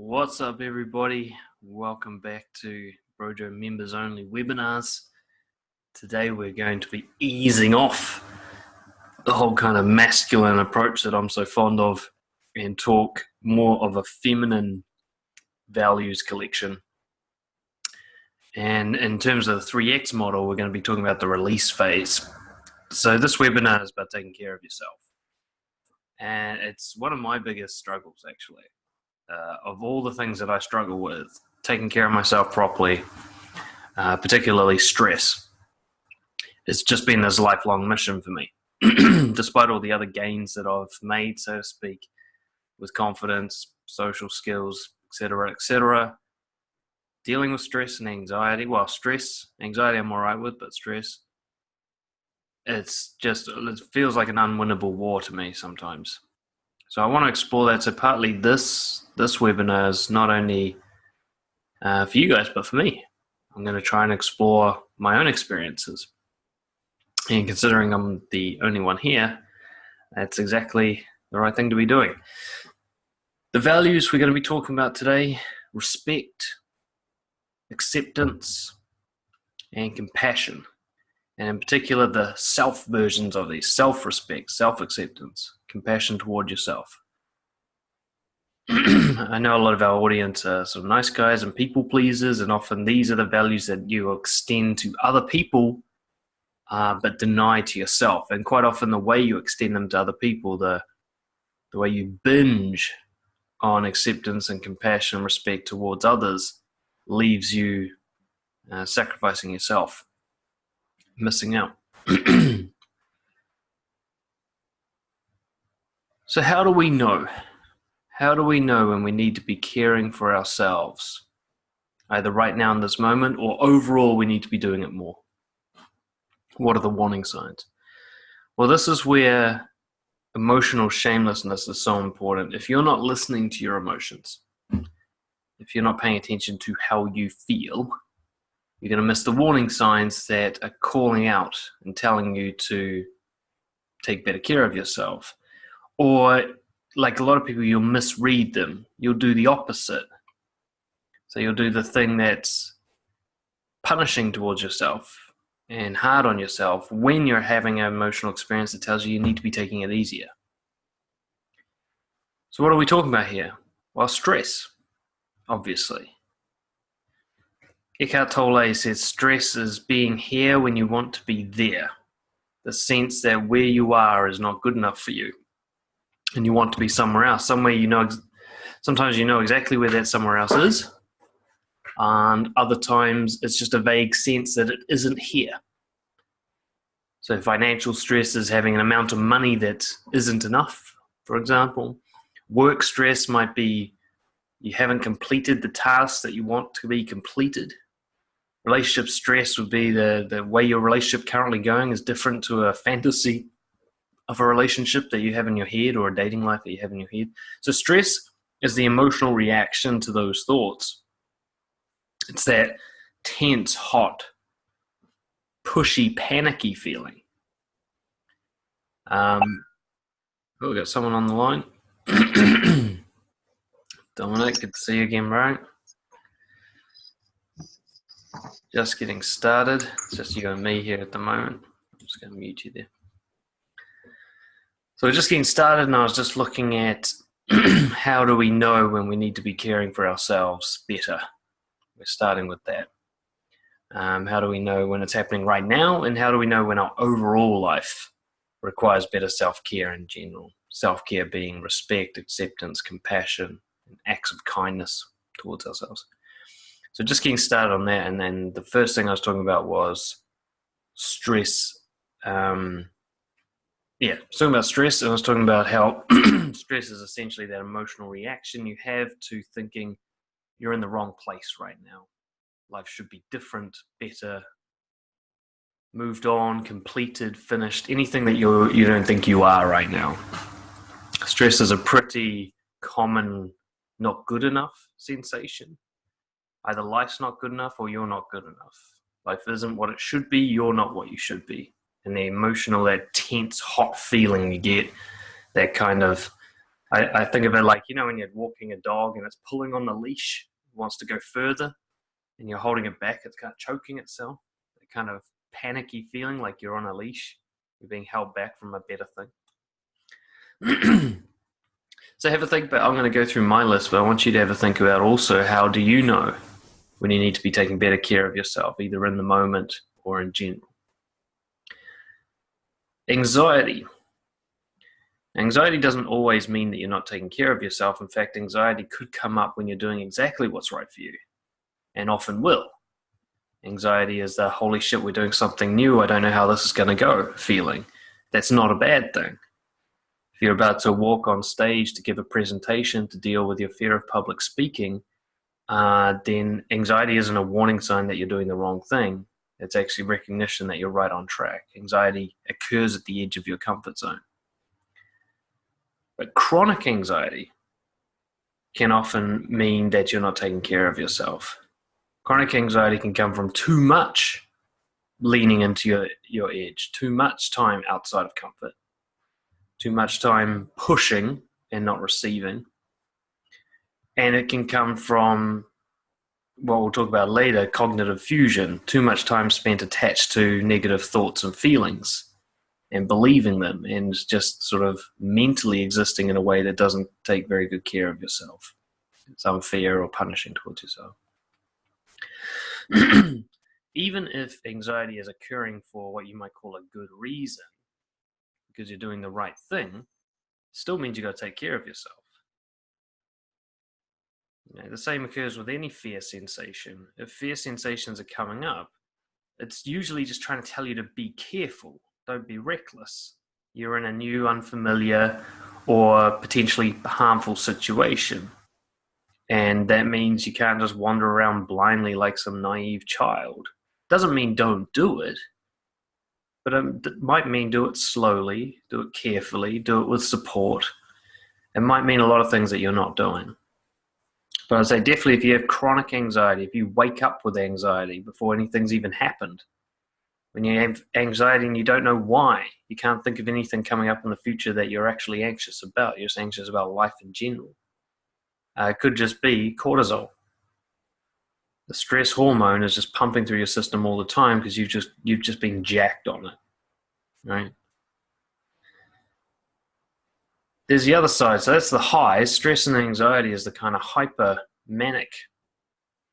What's up, everybody? Welcome back to Brojo Members Only webinars. Today we're going to be easing off the whole kind of masculine approach that I'm so fond of and talk more of a feminine values collection. And in terms of the 3X model, we're going to be talking about the release phase. So this webinar is about taking care of yourself. And it's one of my biggest struggles, actually. Of all the things that I struggle with, taking care of myself properly, particularly stress, it's just been this lifelong mission for me. Despite all the other gains that I've made, so to speak, with confidence, social skills, etc., dealing with stress and anxiety. Well, anxiety I'm all right with, but stress, it feels like an unwinnable war to me sometimes. So I want to explore that. So partly this webinar is not only for you guys, but for me. I'm going to try and explore my own experiences. And considering I'm the only one here, that's exactly the right thing to be doing. The values we're going to be talking about today: respect, acceptance, and compassion. And in particular, the self versions of these: self-respect, self-acceptance, compassion toward yourself. I know a lot of our audience are sort of nice guys and people pleasers, and often these are the values that you extend to other people, but deny to yourself. And quite often the way you extend them to other people, the way you binge on acceptance and compassion and respect towards others, leaves you sacrificing yourself, missing out. So how do we know? How do we know when we need to be caring for ourselves? Either right now in this moment, or overall we need to be doing it more. What are the warning signs? Well, this is where emotional shamelessness is so important. If you're not listening to your emotions, if you're not paying attention to how you feel, you're going to miss the warning signs that are calling out and telling you to take better care of yourself. Or, like a lot of people, you'll misread them. You'll do the opposite. So you'll do the thing that's punishing towards yourself and hard on yourself when you're having an emotional experience that tells you need to be taking it easier. So what are we talking about here? Well, stress, obviously. Eckhart Tolle says stress is being here when you want to be there. The sense that where you are is not good enough for you, and you want to be somewhere else, somewhere sometimes you know exactly where that somewhere else is, and other times it's just a vague sense that it isn't here. So financial stress is having an amount of money that isn't enough, for example. Work stress might be you haven't completed the tasks that you want to be completed. Relationship stress would be the way your relationship currently going is different to a fantasy of a relationship that you have in your head, or a dating life that you have in your head. So stress is the emotional reaction to those thoughts. It's that tense, hot, pushy, panicky feeling. We got someone on the line. Dominic, good to see you again, bro. Just getting started. It's just you and me here at the moment. I'm just going to mute you there. So we're just getting started, and I was just looking at how do we know when we need to be caring for ourselves better. We're starting with that. How do we know when it's happening right now, and how do we know when our overall life requires better self-care in general? Self-care being respect, acceptance, compassion, and acts of kindness towards ourselves. So just getting started on that, and then the first thing I was talking about was stress. Talking about stress, and I was talking about how stress is essentially that emotional reaction you have to thinking you're in the wrong place right now. Life should be different, better, moved on, completed, finished, anything that you don't think you are right now. Stress is a pretty common not good enough sensation. Either life's not good enough or you're not good enough. Life isn't what it should be, you're not what you should be. And the emotional, that tense, hot feeling you get, that kind of I think of it like, when you're walking a dog and it's pulling on the leash, it wants to go further, and you're holding it back, it's kind of choking itself. That kind of panicky feeling like you're on a leash, you're being held back from a better thing. So have a think about, I'm going to go through my list, but I want you to have a think about also, how do you know when you need to be taking better care of yourself, either in the moment or in general? Anxiety. Anxiety doesn't always mean that you're not taking care of yourself. In fact, anxiety could come up when you're doing exactly what's right for you, and often will. Anxiety is the holy shit, we're doing something new, I don't know how this is going to go feeling. That's not a bad thing. If you're about to walk on stage to give a presentation to deal with your fear of public speaking, then anxiety isn't a warning sign that you're doing the wrong thing. It's actually recognition that you're right on track. Anxiety occurs at the edge of your comfort zone. But chronic anxiety can often mean that you're not taking care of yourself. Chronic anxiety can come from too much leaning into your edge, too much time outside of comfort, too much time pushing and not receiving. And it can come from what we'll talk about later, cognitive fusion, too much time spent attached to negative thoughts and feelings and believing them, and just sort of mentally existing in a way that doesn't take very good care of yourself. It's unfair or punishing towards yourself. Even if anxiety is occurring for what you might call a good reason, because you're doing the right thing, it still means you got to take care of yourself. The same occurs with any fear sensation. If fear sensations are coming up, it's usually just trying to tell you to be careful. Don't be reckless. You're in a new, unfamiliar, or potentially harmful situation. And that means you can't just wander around blindly like some naive child. Doesn't mean don't do it, but it might mean do it slowly, do it carefully, do it with support. It might mean a lot of things that you're not doing. But I'd say definitely if you have chronic anxiety, if you wake up with anxiety before anything's even happened, when you have anxiety and you don't know why, you can't think of anything coming up in the future that you're actually anxious about, you're just anxious about life in general. It could just be cortisol. The stress hormone is just pumping through your system all the time because you've just been jacked on it, right? There's the other side. So that's the highs. Stress and anxiety is the kind of hyper manic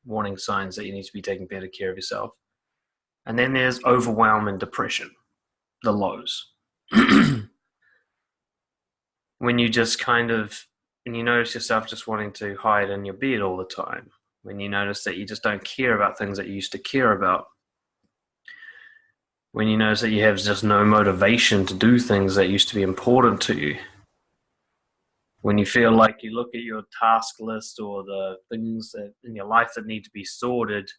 warning signs that you need to be taking better care of yourself. And then there's overwhelm and depression, the lows. When you just when you notice yourself just wanting to hide in your bed all the time, when you notice that you just don't care about things that you used to care about, when you notice that you have just no motivation to do things that used to be important to you, when you feel like you look at your task list or the things that in your life that need to be sorted,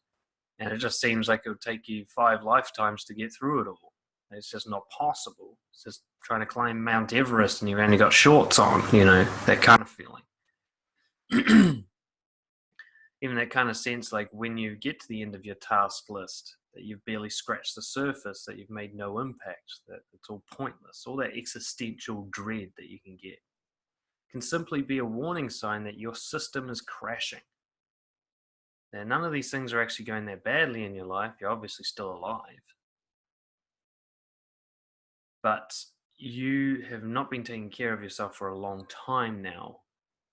and it just seems like it would take you 5 lifetimes to get through it all. It's just not possible. It's just trying to climb Mount Everest and you've only got shorts on, that kind of feeling. Even that kind of sense, like when you get to the end of your task list, that you've barely scratched the surface, that you've made no impact, that it's all pointless, all that existential dread that you can get can simply be a warning sign that your system is crashing. Now, none of these things are actually going that badly in your life. You're obviously still alive. But you have not been taking care of yourself for a long time now.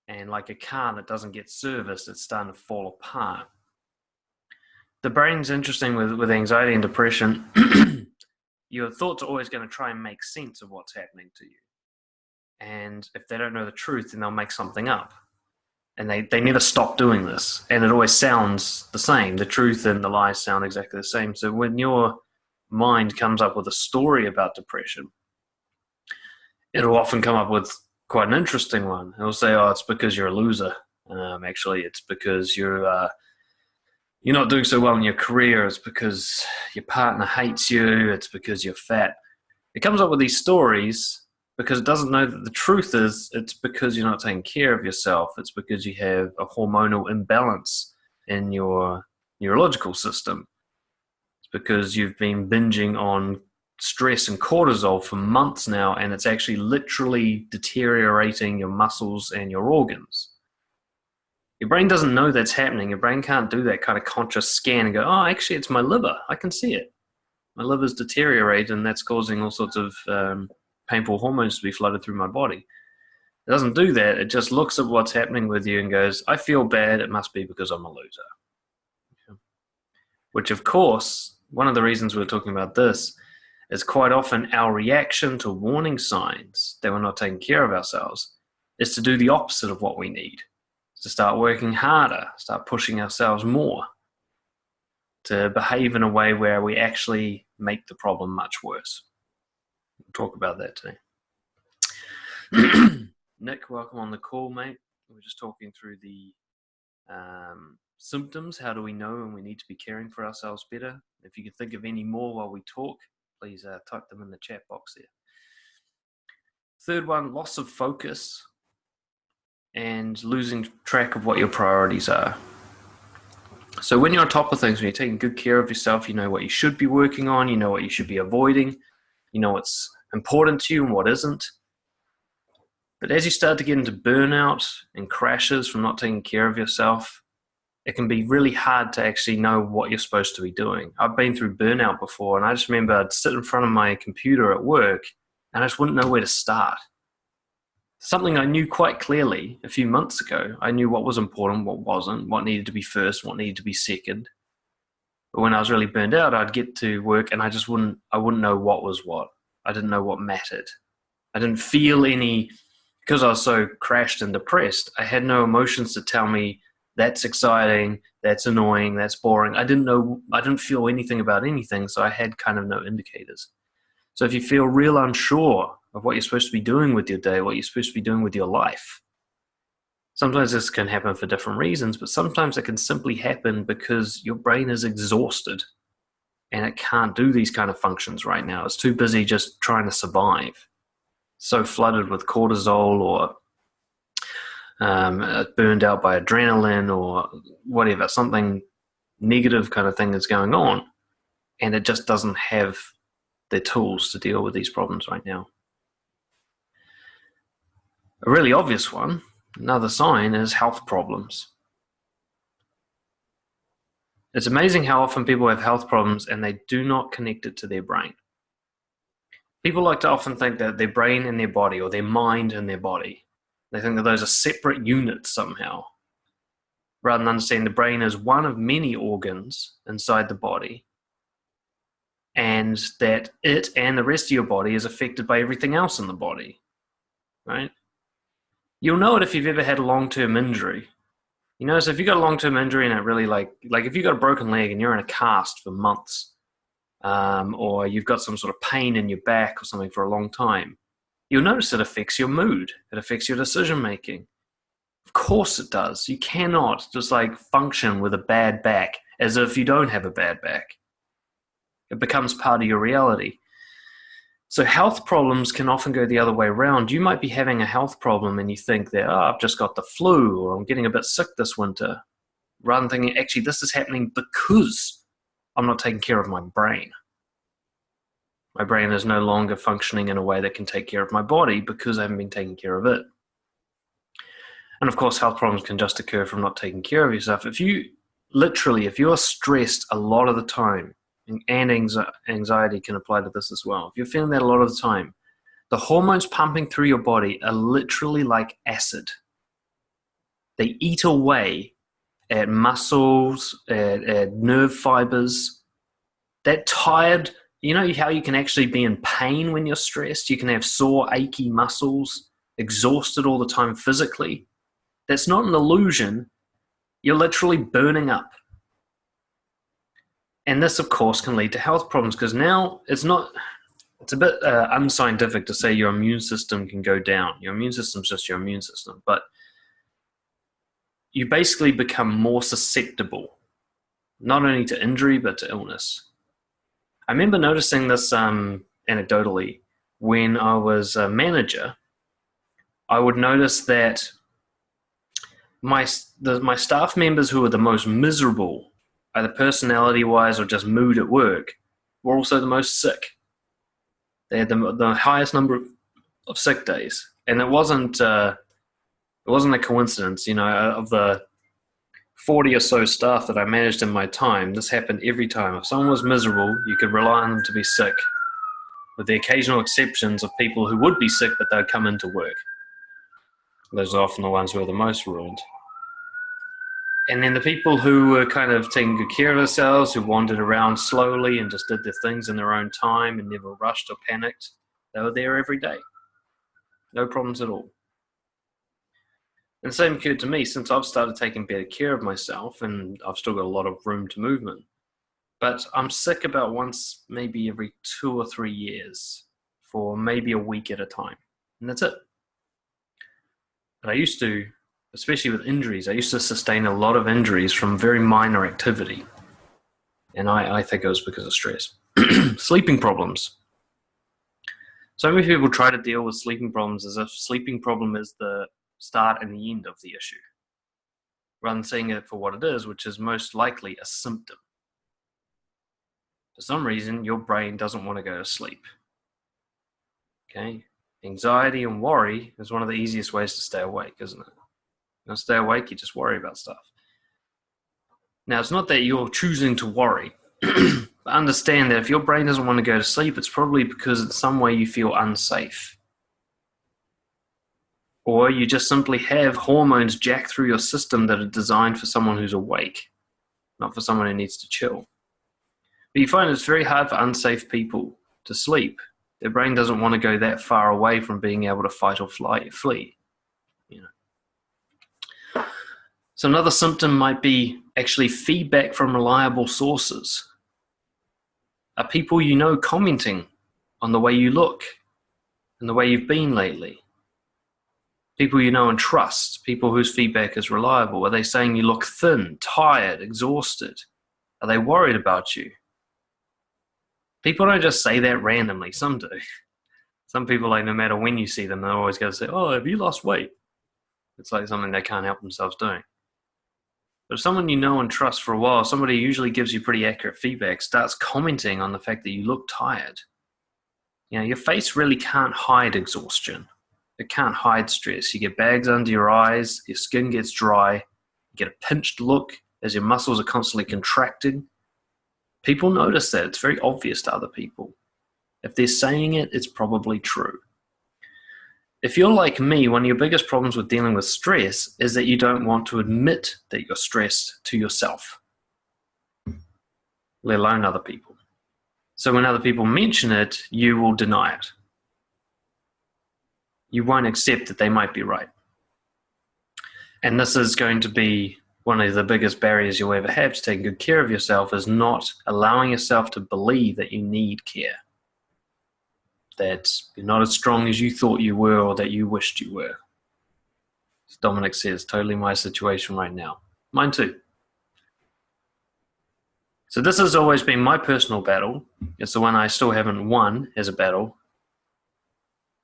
And like a car that doesn't get serviced, it's starting to fall apart. The brain's interesting with anxiety and depression. Your thoughts are always going to try and make sense of what's happening to you. And if they don't know the truth, then they'll make something up. And they never stop doing this. And it always sounds the same. The truth and the lies sound exactly the same. So when your mind comes up with a story about depression, it'll often come up with quite an interesting one. It'll say, oh, it's because you're a loser. Actually, it's because you're not doing so well in your career. It's because your partner hates you. It's because you're fat. It comes up with these stories because it doesn't know that the truth is it's because you're not taking care of yourself. It's because you have a hormonal imbalance in your neurological system. It's because you've been binging on stress and cortisol for months now, and it's actually literally deteriorating your muscles and your organs. Your brain doesn't know that's happening. Your brain can't do that kind of conscious scan and go, oh, actually, it's my liver. I can see it. My liver's deteriorated, and that's causing all sorts of painful hormones to be flooded through my body. It doesn't do that. It just looks at what's happening with you and goes, I feel bad. It must be because I'm a loser. Yeah. Which, of course, one of the reasons we're talking about this is quite often our reaction to warning signs that we're not taking care of ourselves is to do the opposite of what we need. To start working harder, start pushing ourselves more, to behave in a way where we actually make the problem much worse. We'll talk about that today. Nick, welcome on the call, mate. We're just talking through the symptoms. How do we know when we need to be caring for ourselves better? If you can think of any more while we talk, please type them in the chat box there. Third one, loss of focus and losing track of what your priorities are. So when you're on top of things, when you're taking good care of yourself, you know what you should be working on, you know what you should be avoiding, you know what's important to you and what isn't. But as you start to get into burnout and crashes from not taking care of yourself, it can be really hard to actually know what you're supposed to be doing. I've been through burnout before, and I just remember I'd sit in front of my computer at work, and I just wouldn't know where to start. Something I knew quite clearly a few months ago. I knew what was important, what wasn't, what needed to be first, what needed to be second. But when I was really burned out, I'd get to work and I wouldn't know what was what. I didn't know what mattered. I didn't feel any, because I was so crashed and depressed, I had no emotions to tell me that's exciting, that's annoying, that's boring. I didn't feel anything about anything, so I had kind of no indicators. So if you feel real unsure of what you're supposed to be doing with your day, what you're supposed to be doing with your life, sometimes this can happen for different reasons, but sometimes it can simply happen because your brain is exhausted and it can't do these kind of functions right now. It's too busy just trying to survive. So flooded with cortisol or burned out by adrenaline or whatever, something negative kind of thing is going on, and it just doesn't have the tools to deal with these problems right now. A really obvious one, another sign, is health problems. It's amazing how often people have health problems and they do not connect it to their brain. People like to often think that their brain and their body, or their mind and their body, they think that those are separate units somehow, rather than understanding the brain is one of many organs inside the body, and that it and the rest of your body is affected by everything else in the body, right? You'll know it if you've ever had a long-term injury. You know, so if you've got a long-term injury and it really like if you've got a broken leg and you're in a cast for months, or you've got some sort of pain in your back or something for a long time, you'll notice it affects your mood. It affects your decision-making. Of course it does. You cannot just function with a bad back as if you don't have a bad back. It becomes part of your reality. So health problems can often go the other way around. You might be having a health problem and you think that, I've just got the flu or I'm getting a bit sick this winter, rather than thinking, actually, this is happening because I'm not taking care of my brain. My brain is no longer functioning in a way that can take care of my body because I haven't been taking care of it. And of course, health problems can just occur from not taking care of yourself. If you're stressed a lot of the time, and anxiety can apply to this as well. If you're feeling that a lot of the time, the hormones pumping through your body are literally like acid. They eat away at muscles, at nerve fibers. That tired, you know how you can actually be in pain when you're stressed? You can have sore, achy muscles, exhausted all the time physically. That's not an illusion. You're literally burning up. And this, of course, can lead to health problems because now it's a bit unscientific to say your immune system can go down. Your immune system's just your immune system. But you basically become more susceptible, not only to injury, but to illness. I remember noticing this anecdotally when I was a manager. I would notice that my staff members who were the most miserable, either personality-wise or just mood at work, were also the most sick. They had the highest number of sick days, and it wasn't a coincidence. Of the 40 or so staff that I managed in my time, this happened every time. If someone was miserable, you could rely on them to be sick, with the occasional exceptions of people who would be sick but they'd come into work. Those are often the ones who are the most ruined. And then the people who were kind of taking good care of themselves, who wandered around slowly and just did their things in their own time and never rushed or panicked, they were there every day. No problems at all. And the same occurred to me since I've started taking better care of myself, and I've still got a lot of room to movement. But I'm sick about once, maybe every 2 or 3 years for maybe a week at a time. And that's it. But I used to, especially with injuries, I used to sustain a lot of injuries from very minor activity. And I think it was because of stress. Sleeping problems. So many people try to deal with sleeping problems as if sleeping problem is the start and the end of the issue, rather than seeing it for what it is, which is most likely a symptom. For some reason, your brain doesn't want to go to sleep. Okay? Anxiety and worry is one of the easiest ways to stay awake, isn't it? You want to stay awake, you just worry about stuff. Now, it's not that you're choosing to worry. But understand that if your brain doesn't want to go to sleep, it's probably because in some way you feel unsafe. Or you just simply have hormones jacked through your system that are designed for someone who's awake, not for someone who needs to chill. But you find it's very hard for unsafe people to sleep. Their brain doesn't want to go that far away from being able to fight or flee. So another symptom might be actually feedback from reliable sources. Are people you know commenting on the way you look and the way you've been lately? People you know and trust, people whose feedback is reliable. Are they saying you look thin, tired, exhausted? Are they worried about you? People don't just say that randomly. Some do. Some people, no matter when you see them, they're always going to say, oh, have you lost weight? It's like something they can't help themselves doing. But if someone you know and trust for a while, somebody usually gives you pretty accurate feedback, starts commenting on the fact that you look tired. Your face really can't hide exhaustion. It can't hide stress. You get bags under your eyes, your skin gets dry, you get a pinched look as your muscles are constantly contracting. People notice that. It's very obvious to other people. If they're saying it, it's probably true. If you're like me, one of your biggest problems with dealing with stress is that you don't want to admit that you're stressed to yourself, let alone other people. So when other people mention it, you will deny it. You won't accept that they might be right. And this is going to be one of the biggest barriers you'll ever have to taking good care of yourself, is not allowing yourself to believe that you need care, that you're not as strong as you thought you were or that you wished you were. As Dominic says, totally my situation right now. Mine too. So this has always been my personal battle. It's the one I still haven't won as a battle.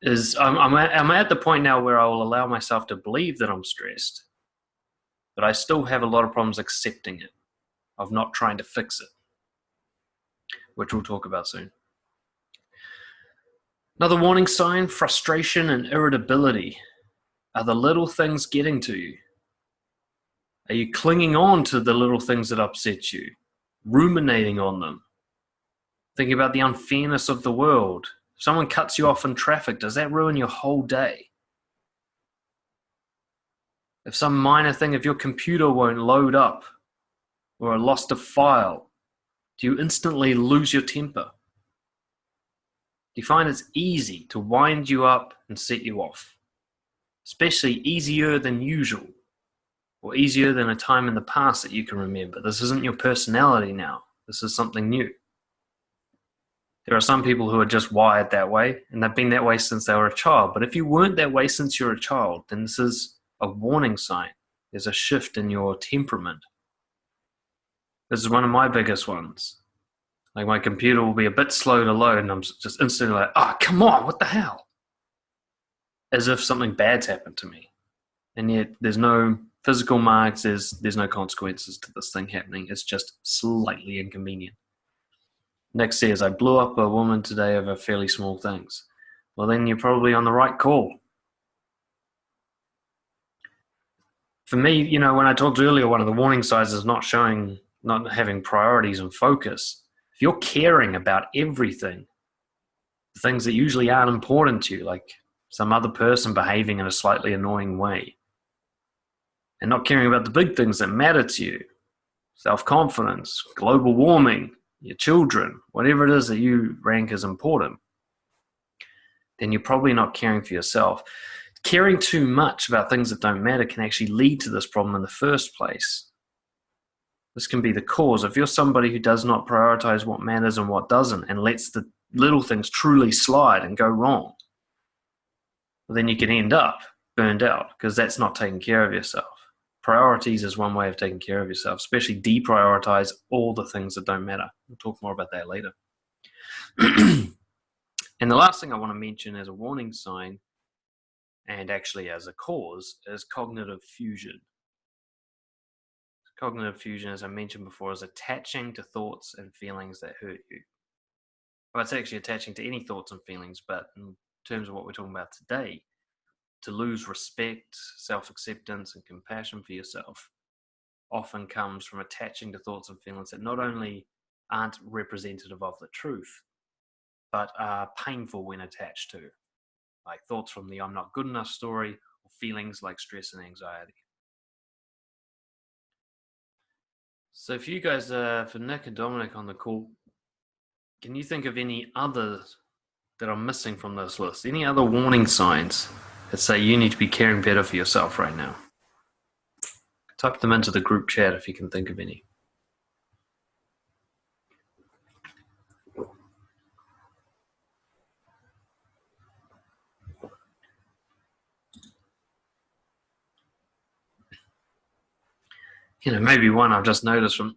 I'm at the point now where I will allow myself to believe that I'm stressed, but I still have a lot of problems accepting it, of not trying to fix it, which we'll talk about soon. Another warning sign, frustration and irritability. Are the little things getting to you? Are you clinging on to the little things that upset you, ruminating on them, thinking about the unfairness of the world? If someone cuts you off in traffic, does that ruin your whole day? If some minor thing, if your computer won't load up or lost a file, do you instantly lose your temper? Do you find it's easy to wind you up and set you off? Especially easier than usual, or easier than a time in the past that you can remember. This isn't your personality now. This is something new. There are some people who are just wired that way, and they've been that way since they were a child. But if you weren't that way since you're a child, then this is a warning sign. There's a shift in your temperament. This is one of my biggest ones. Like, my computer will be a bit slow to load, and I'm just instantly like, oh, come on, what the hell? As if something bad's happened to me. And yet there's no physical marks, there's no consequences to this thing happening. It's just slightly inconvenient. Nick says, I blew up a woman today over fairly small things. Well, then you're probably on the right call. For me, when I talked earlier, one of the warning signs is not having priorities and focus. If you're caring about everything, the things that usually aren't important to you, like some other person behaving in a slightly annoying way, and not caring about the big things that matter to you, self-confidence, global warming, your children, whatever it is that you rank as important, then you're probably not caring for yourself. Caring too much about things that don't matter can actually lead to this problem in the first place. This can be the cause. If you're somebody who does not prioritize what matters and what doesn't, and lets the little things truly slide and go wrong, well, then you can end up burned out, because that's not taking care of yourself. Priorities is one way of taking care of yourself, especially deprioritize all the things that don't matter. We'll talk more about that later. And the last thing I want to mention as a warning sign, and actually as a cause, is cognitive fusion. Cognitive fusion, as I mentioned before, is attaching to thoughts and feelings that hurt you. Well, it's actually attaching to any thoughts and feelings, but in terms of what we're talking about today, to lose respect, self-acceptance, and compassion for yourself often comes from attaching to thoughts and feelings that not only aren't representative of the truth, but are painful when attached to, like thoughts from the I'm not good enough story, or feelings like stress and anxiety. So for you guys, for Nick and Dominic on the call, can you think of any others that I'm missing from this list? Any other warning signs that say you need to be caring better for yourself right now? Type them into the group chat if you can think of any. Maybe one I've just noticed from,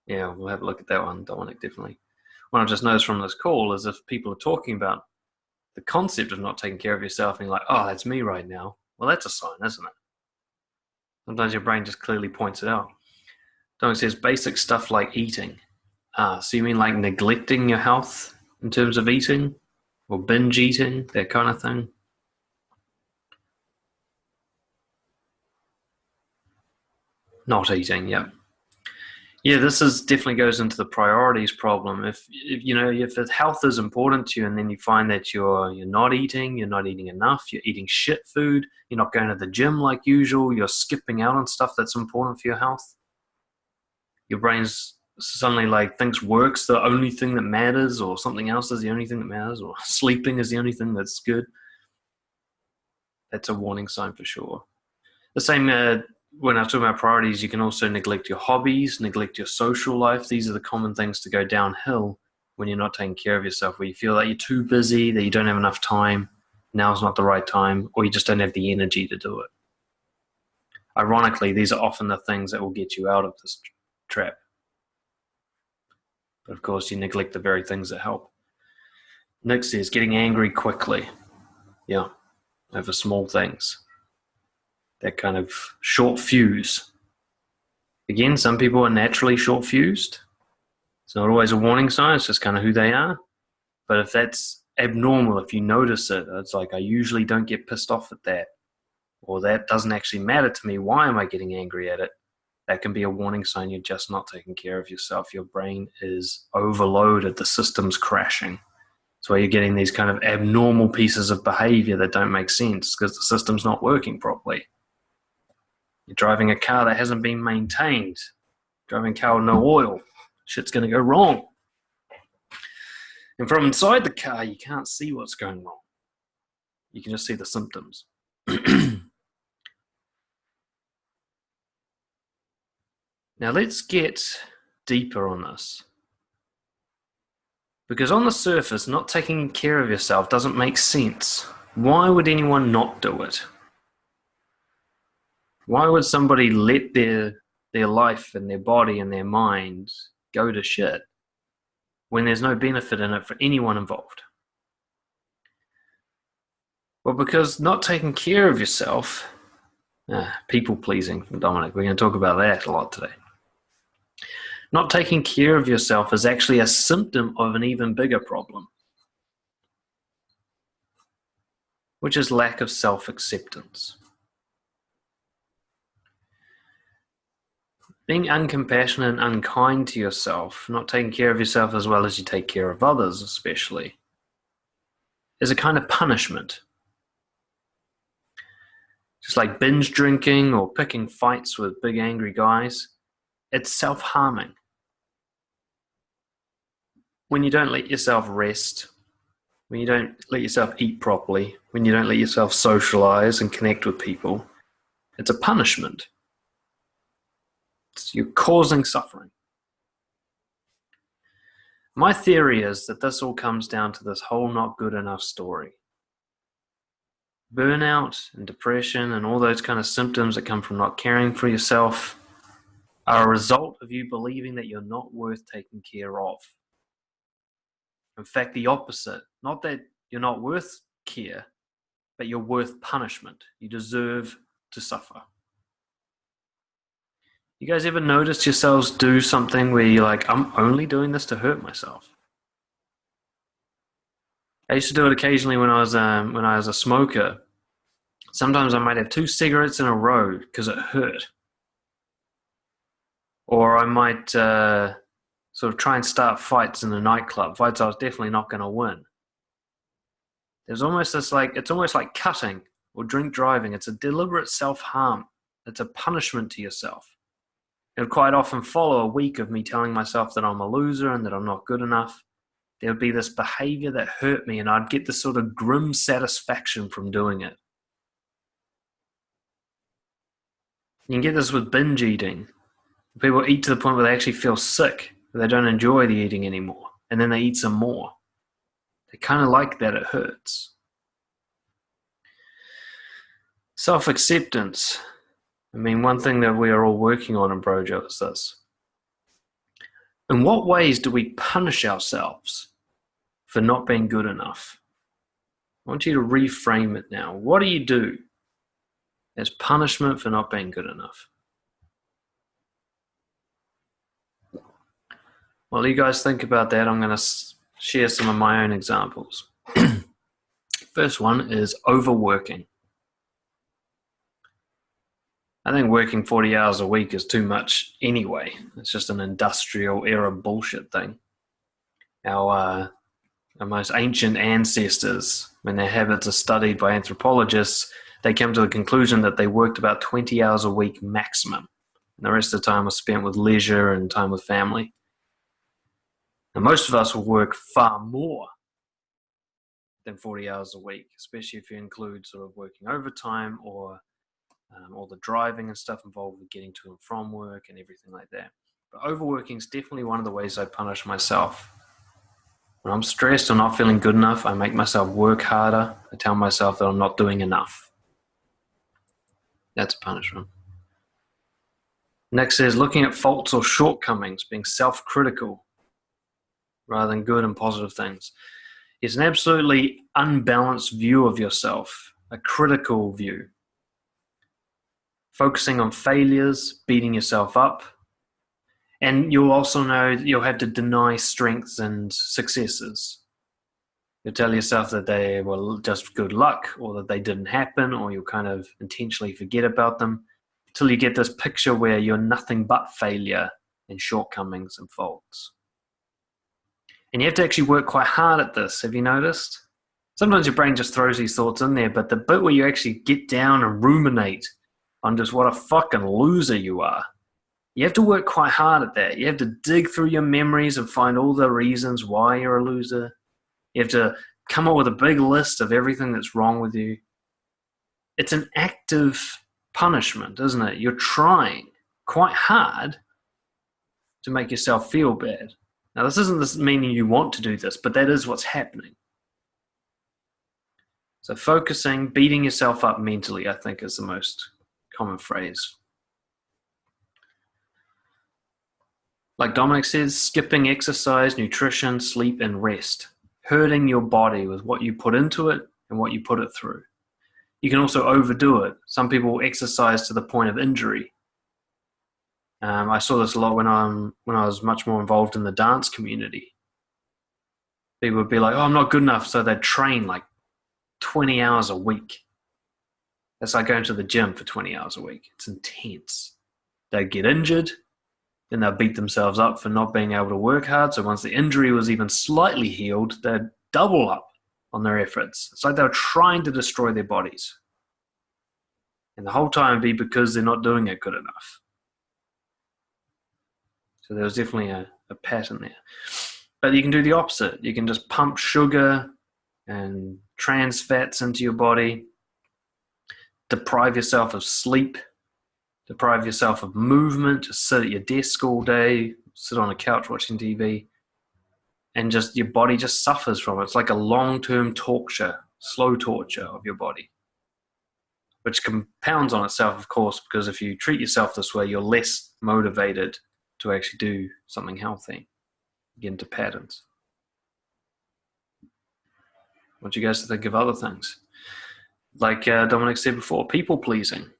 yeah, we'll have a look at that one, Dominic, definitely. One I've just noticed from this call is if people are talking about the concept of not taking care of yourself and you're like, oh, that's me right now. Well, that's a sign, isn't it? Sometimes your brain just clearly points it out. Dominic says basic stuff like eating. So you mean like neglecting your health in terms of eating, or binge eating, that kind of thing? Not eating, yeah. Yeah, definitely goes into the priorities problem. If health is important to you, and then you find that you're not eating enough, you're eating shit food, you're not going to the gym like usual, you're skipping out on stuff that's important for your health, your brain's suddenly like thinks work's the only thing that matters, or something else is the only thing that matters, or sleeping is the only thing that's good. That's a warning sign for sure. The same when I talk about priorities, you can also neglect your hobbies, neglect your social life. These are the common things to go downhill when you're not taking care of yourself, where you feel that you're too busy, that you don't have enough time, now's not the right time, or you just don't have the energy to do it. Ironically, these are often the things that will get you out of this trap. But of course, you neglect the very things that help. Nick says, getting angry quickly. Yeah, over small things. That kind of short fuse. Again, some people are naturally short fused. It's not always a warning sign, it's just kind of who they are. But if that's abnormal, if you notice it, it's like I usually don't get pissed off at that, or that doesn't actually matter to me, why am I getting angry at it? That can be a warning sign you're just not taking care of yourself. Your brain is overloaded, the system's crashing. That's why you're getting these kind of abnormal pieces of behavior that don't make sense, because the system's not working properly. You're driving a car that hasn't been maintained. Driving a car with no oil. Shit's going to go wrong. And from inside the car, you can't see what's going wrong. You can just see the symptoms. Now let's get deeper on this. Because on the surface, not taking care of yourself doesn't make sense. Why would anyone not do it? Why would somebody let their life and their body and their mind go to shit when there's no benefit in it for anyone involved? Well, because not taking care of yourself, people pleasing from Dominic, we're going to talk about that a lot today. Not taking care of yourself is actually a symptom of an even bigger problem, which is lack of self-acceptance. Being uncompassionate and unkind to yourself, not taking care of yourself as well as you take care of others especially, is a kind of punishment. Just like binge drinking or picking fights with big angry guys, it's self-harming. When you don't let yourself rest, when you don't let yourself eat properly, when you don't let yourself socialize and connect with people, it's a punishment. You're causing suffering. My theory is that this all comes down to this whole not good enough story. Burnout and depression and all those kind of symptoms that come from not caring for yourself are a result of you believing that you're not worth taking care of. In fact, the opposite. Not that you're not worth care, but you're worth punishment. You deserve to suffer. You guys ever notice yourselves do something where you're like, I'm only doing this to hurt myself? I used to do it occasionally when I was a smoker. Sometimes I might have 2 cigarettes in a row because it hurt. Or I might sort of try and start fights in a nightclub, fights I was definitely not going to win. There's almost this it's almost like cutting or drink driving. It's a deliberate self-harm. It's a punishment to yourself. It would quite often follow a week of me telling myself that I'm a loser and that I'm not good enough. There would be this behavior that hurt me and I'd get this sort of grim satisfaction from doing it. You can get this with binge eating. People eat to the point where they actually feel sick, where they don't enjoy the eating anymore, and then they eat some more. They kind of like that it hurts. Self-acceptance. I mean, one thing that we are all working on in Brojo is this. In what ways do we punish ourselves for not being good enough? I want you to reframe it now. What do you do as punishment for not being good enough? While you guys think about that, I'm going to share some of my own examples. First one is overworking. I think working 40 hours a week is too much anyway. It's just an industrial era bullshit thing. Our most ancient ancestors, when their habits are studied by anthropologists, they come to the conclusion that they worked about 20 hours a week maximum. And the rest of the time was spent with leisure and time with family. Now, most of us will work far more than 40 hours a week, especially if you include sort of working overtime or all the driving and stuff involved with getting to and from work and everything like that. But overworking is definitely one of the ways I punish myself. When I'm stressed or not feeling good enough, I make myself work harder. I tell myself that I'm not doing enough. That's a punishment. Next is looking at faults or shortcomings, being self-critical rather than good and positive things. It's an absolutely unbalanced view of yourself, a critical view. Focusing on failures, beating yourself up. And you'll also know you'll have to deny strengths and successes. You'll tell yourself that they were just good luck or that they didn't happen, or you'll kind of intentionally forget about them until you get this picture where you're nothing but failure and shortcomings and faults. And you have to actually work quite hard at this. Have you noticed? Sometimes your brain just throws these thoughts in there, but the bit where you actually get down and ruminate on just what a fucking loser you are, you have to work quite hard at that. You have to dig through your memories and find all the reasons why you're a loser. You have to come up with a big list of everything that's wrong with you. It's an active punishment, isn't it? You're trying quite hard to make yourself feel bad. Now, this isn't meaning you want to do this, but that is what's happening. So focusing, beating yourself up mentally, I think, is the most common phrase. Like Dominic says, skipping exercise, nutrition, sleep, and rest. Hurting your body with what you put into it and what you put it through. You can also overdo it. Some people exercise to the point of injury. I saw this a lot when I was much more involved in the dance community. People would be like, "Oh, I'm not good enough," so they'd train like 20 hours a week. That's like going to the gym for 20 hours a week. It's intense. They'd get injured, then they'll beat themselves up for not being able to work hard. So once the injury was even slightly healed, they'd double up on their efforts. It's like they were trying to destroy their bodies. And the whole time it'd be because they're not doing it good enough. So there was definitely a pattern there. But you can do the opposite. You can just pump sugar and trans fats into your body, deprive yourself of sleep, deprive yourself of movement, just sit at your desk all day, sit on a couch watching TV, and just your body just suffers from it. It's like a long-term torture, slow torture of your body, which compounds on itself, of course, because if you treat yourself this way, you're less motivated to actually do something healthy, get into patterns. What do you guys think of other things? Like Dominic said before, people-pleasing.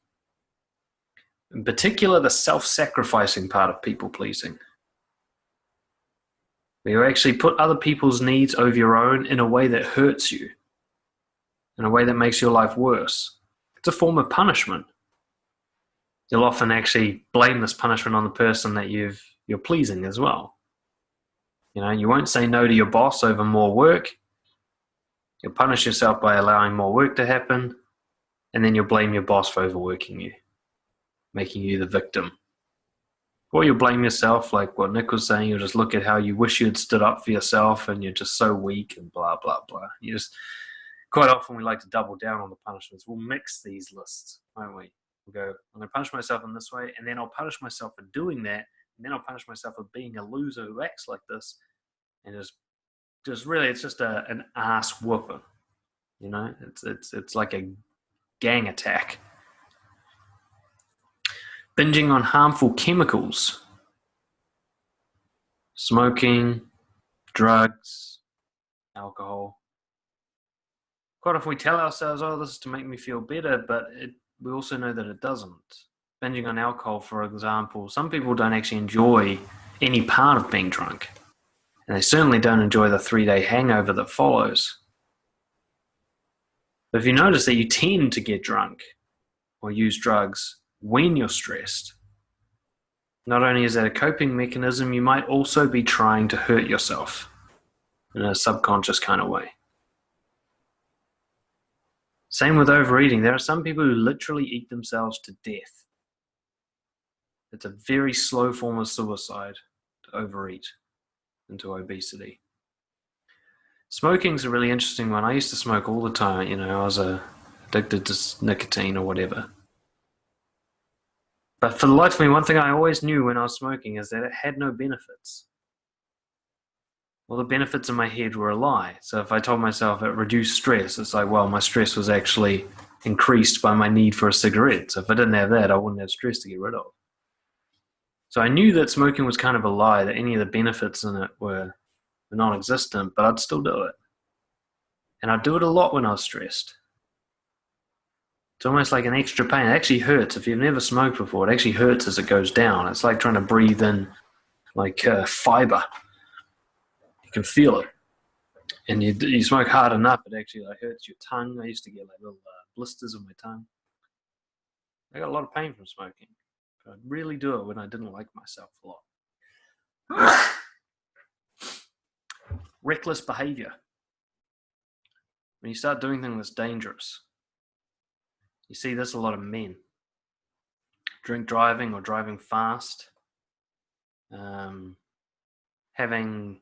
In particular, the self-sacrificing part of people-pleasing. Where you actually put other people's needs over your own in a way that hurts you, in a way that makes your life worse. It's a form of punishment. You'll often actually blame this punishment on the person that you're pleasing as well. You know, you won't say no to your boss over more work. You'll punish yourself by allowing more work to happen, and then you'll blame your boss for overworking you, making you the victim. Or you'll blame yourself, like what Nick was saying. You'll just look at how you wish you had stood up for yourself and you're just so weak and blah, blah, blah. Quite often we like to double down on the punishments. We'll mix these lists, won't we? We'll go, I'm going to punish myself in this way, and then I'll punish myself for doing that, and then I'll punish myself for being a loser who acts like this. And just really, it's just an ass whooping. You know, it's like a gang attack. Binging on harmful chemicals, smoking, drugs, alcohol. Quite often we tell ourselves, oh, this is to make me feel better, but we also know that it doesn't. Binging on alcohol, for example, some people don't actually enjoy any part of being drunk. And they certainly don't enjoy the 3-day hangover that follows. But if you notice that you tend to get drunk or use drugs when you're stressed, not only is that a coping mechanism, you might also be trying to hurt yourself in a subconscious kind of way. Same with overeating. There are some people who literally eat themselves to death. It's a very slow form of suicide to overeat into obesity. Smoking's a really interesting one. I used to smoke all the time. You know, I was addicted to nicotine or whatever. But for the life of me, one thing I always knew when I was smoking is that it had no benefits. All the benefits in my head were a lie. So if I told myself it reduced stress, it's like, well, my stress was actually increased by my need for a cigarette. So if I didn't have that, I wouldn't have stress to get rid of. So I knew that smoking was kind of a lie, that any of the benefits in it were non-existent, but I'd still do it. And I'd do it a lot when I was stressed. It's almost like an extra pain. It actually hurts. If you've never smoked before, it actually hurts as it goes down. It's like trying to breathe in like fiber. You can feel it. And you smoke hard enough, it actually like hurts your tongue. I used to get like little blisters on my tongue. I got a lot of pain from smoking. But I'd really do it when I didn't like myself a lot. Reckless behavior. When you start doing things that's dangerous. You see this a lot of men. Drink driving or driving fast. Having,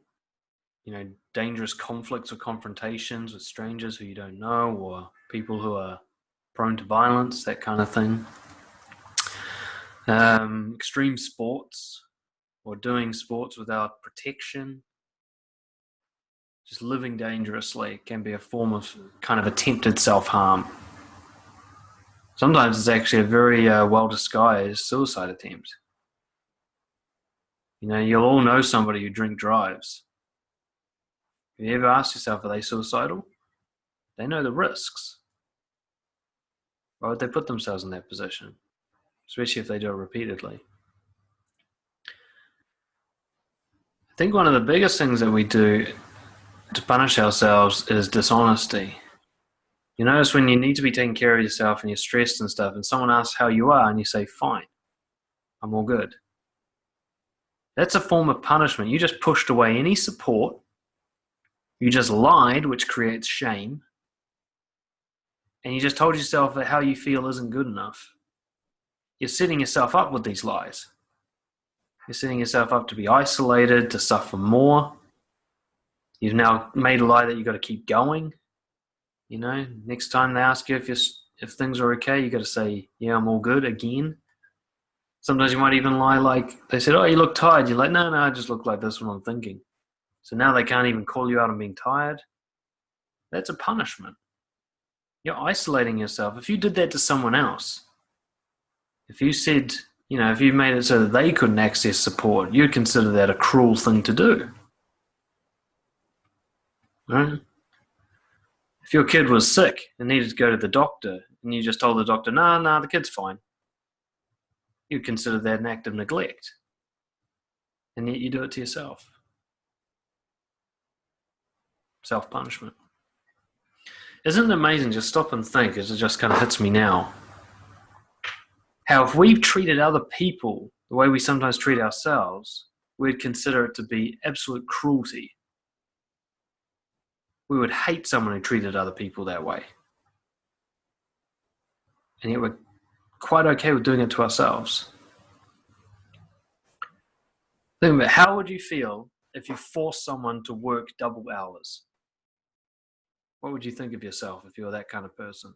dangerous conflicts or confrontations with strangers who you don't know, or people who are prone to violence, that kind of thing. Extreme sports, or doing sports without protection. Just living dangerously can be a form of kind of attempted self-harm. Sometimes it's actually a very well-disguised suicide attempt. You'll all know somebody who drink drives. Have you ever asked yourself, are they suicidal? They know the risks. Why would they put themselves in that position? Especially if they do it repeatedly. think one of the biggest things that we do to punish ourselves is dishonesty. You notice when you need to be taking care of yourself and you're stressed and stuff, and someone asks how you are, and you say, fine, I'm all good. That's a form of punishment. You just pushed away any support. You just lied, which creates shame. And you just told yourself that how you feel isn't good enough. You're setting yourself up with these lies. You're setting yourself up to be isolated, to suffer more. You've now made a lie that you've got to keep going. You know, next time they ask you if things are okay, you got to say, yeah, I'm all good again. Sometimes you might even lie like, they said, oh, you look tired. You're like, no, I just look like this when I'm thinking. So now they can't even call you out on being tired. That's a punishment. You're isolating yourself. If you did that to someone else, if you said, if you made it so that they couldn't access support, you'd consider that a cruel thing to do. Right? If your kid was sick and needed to go to the doctor and you just told the doctor, no, the kid's fine, you'd consider that an act of neglect. And yet you do it to yourself. Self-punishment. Isn't it amazing? Just stop and think, as it just kind of hits me now. How if we've treated other people the way we sometimes treat ourselves, we'd consider it to be absolute cruelty. We would hate someone who treated other people that way. And yet we're quite okay with doing it to ourselves. Think about how would you feel if you forced someone to work double hours? What would you think of yourself if you were that kind of person?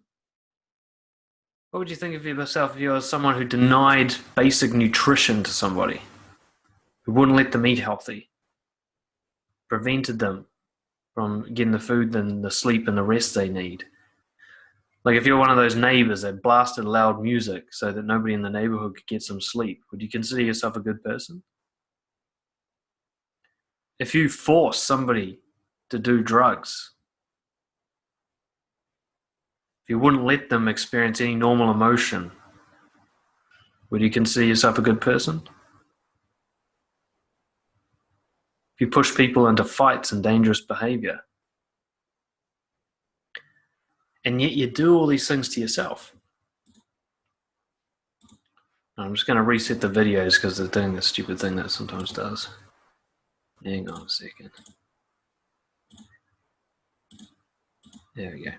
What would you think of yourself if you were someone who denied basic nutrition to somebody, who wouldn't let them eat healthy, prevented them from getting the food and the sleep and the rest they need? Like if you're one of those neighbors that blasted loud music so that nobody in the neighborhood could get some sleep, would you consider yourself a good person? If you force somebody to do drugs, if you wouldn't let them experience any normal emotion, would you consider yourself a good person? If you push people into fights and dangerous behavior, and yet you do all these things to yourself. I'm just going to reset the videos because they're doing this stupid thing that it sometimes does. Hang on a second. There we go.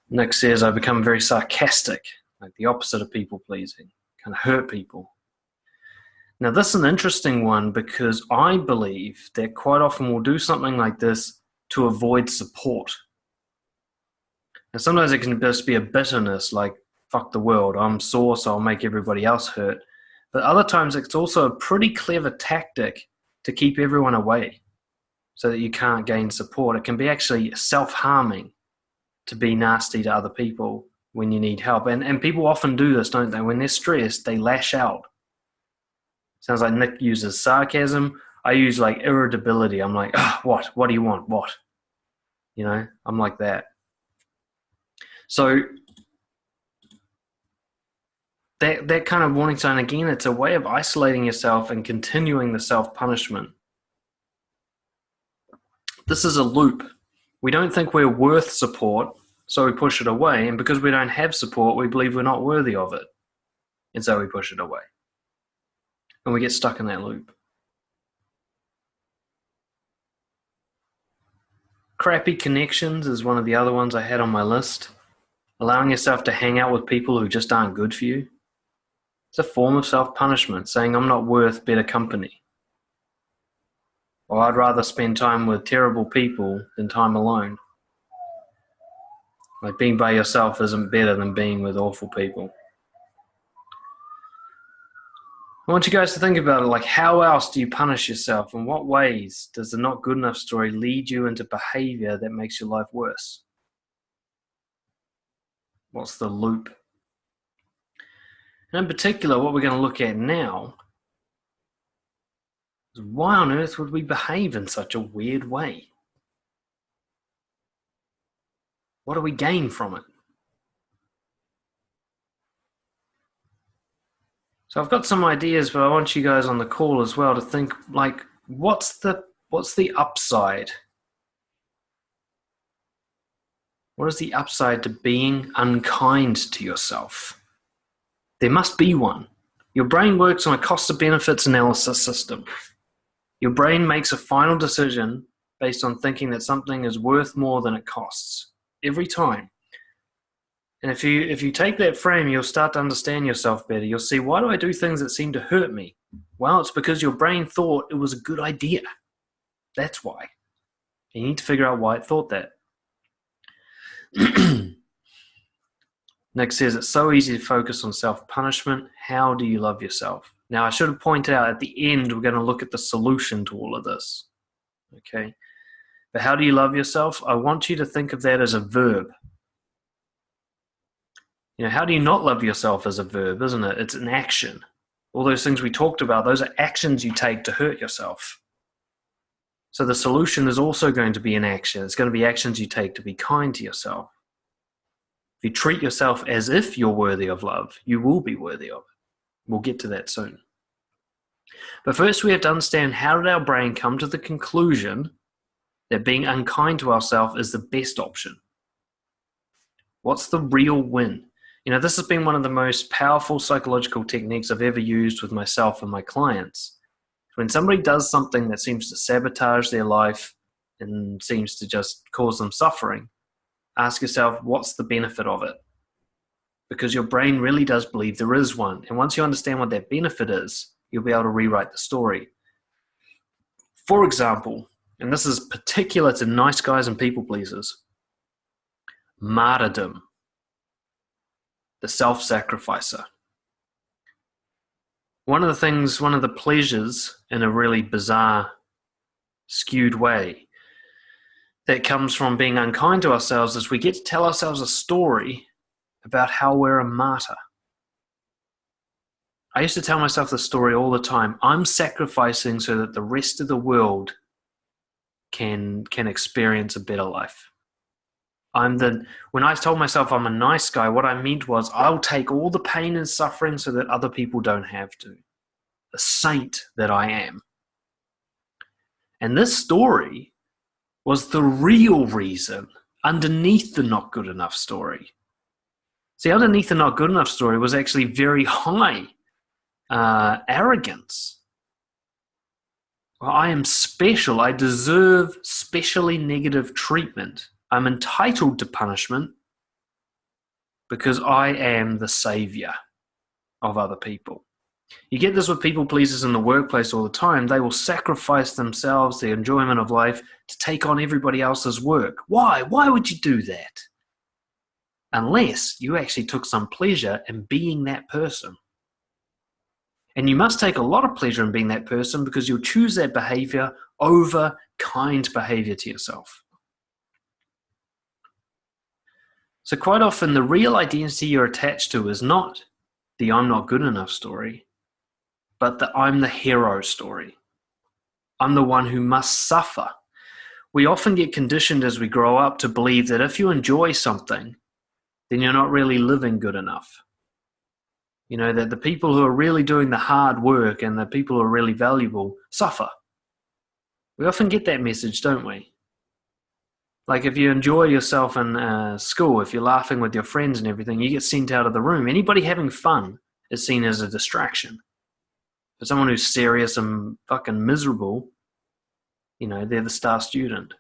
Nick says, I become very sarcastic, like the opposite of people pleasing, kind of hurt people. Now, this is an interesting one because I believe that quite often we'll do something like this to avoid support. And sometimes it can just be a bitterness, like, fuck the world, I'm sore, so I'll make everybody else hurt. But other times it's also a pretty clever tactic to keep everyone away so that you can't gain support. It can be actually self-harming to be nasty to other people when you need help. And people often do this, don't they? When they're stressed, they lash out. Sounds like Nick uses sarcasm. I use like irritability. I'm like, what? What do you want? What? I'm like that. So that kind of warning sign, again, it's a way of isolating yourself and continuing the self-punishment. This is a loop. We don't think we're worth support, so we push it away. And because we don't have support, we believe we're not worthy of it. And so we push it away. And we get stuck in that loop. Crappy connections is one of the other ones I had on my list. Allowing yourself to hang out with people who just aren't good for you. It's a form of self-punishment, saying I'm not worth better company. Or I'd rather spend time with terrible people than time alone. Like being by yourself isn't better than being with awful people. I want you guys to think about it, like how else do you punish yourself? In what ways does the not good enough story lead you into behavior that makes your life worse? What's the loop? And in particular, what we're going to look at now is why on earth would we behave in such a weird way? What do we gain from it? So I've got some ideas, but I want you guys on the call as well to think like, what's the upside? What is the upside to being unkind to yourself? There must be one. Your brain works on a cost of benefits analysis system. Your brain makes a final decision based on thinking that something is worth more than it costs every time. And if you take that frame, you'll start to understand yourself better. You'll see, why do I do things that seem to hurt me? Well, it's because your brain thought it was a good idea. That's why. You need to figure out why it thought that. Nick says, it's so easy to focus on self-punishment. How do you love yourself? Now, I should have pointed out at the end, we're going to look at the solution to all of this. Okay? But how do you love yourself? I want you to think of that as a verb. You know, how do you not love yourself as a verb, isn't it? It's an action. All those things we talked about, those are actions you take to hurt yourself. So the solution is also going to be an action. It's going to be actions you take to be kind to yourself. If you treat yourself as if you're worthy of love, you will be worthy of it. We'll get to that soon. But first we have to understand, how did our brain come to the conclusion that being unkind to ourselves is the best option? What's the real win? You know, this has been one of the most powerful psychological techniques I've ever used with myself and my clients. When somebody does something that seems to sabotage their life and seems to just cause them suffering, ask yourself, what's the benefit of it? Because your brain really does believe there is one. And once you understand what that benefit is, you'll be able to rewrite the story. For example, and this is particular to nice guys and people pleasers, martyrdom, the self-sacrificer. One of the pleasures in a really bizarre, skewed way that comes from being unkind to ourselves is we get to tell ourselves a story about how we're a martyr. I used to tell myself the story all the time. I'm sacrificing so that the rest of the world can experience a better life. When I told myself I'm a nice guy, what I meant was I'll take all the pain and suffering so that other people don't have to. The saint that I am. And this story was the real reason underneath the not good enough story. See, underneath the not good enough story was actually very high arrogance. Well, I am special. I deserve specially negative treatment. I'm entitled to punishment because I am the savior of other people. You get this with people pleasers in the workplace all the time. They will sacrifice themselves, their enjoyment of life, to take on everybody else's work. Why? Why would you do that? Unless you actually took some pleasure in being that person. And you must take a lot of pleasure in being that person because you'll choose that behavior over kind behavior to yourself. So quite often the real identity you're attached to is not the I'm not good enough story, but the I'm the hero story. I'm the one who must suffer. We often get conditioned as we grow up to believe that if you enjoy something, then you're not really living good enough. You know, that the people who are really doing the hard work and the people who are really valuable suffer. We often get that message, don't we? Like if you enjoy yourself in school, if you're laughing with your friends and everything, you get sent out of the room. Anybody having fun is seen as a distraction. For someone who's serious and fucking miserable, you know, they're the star student.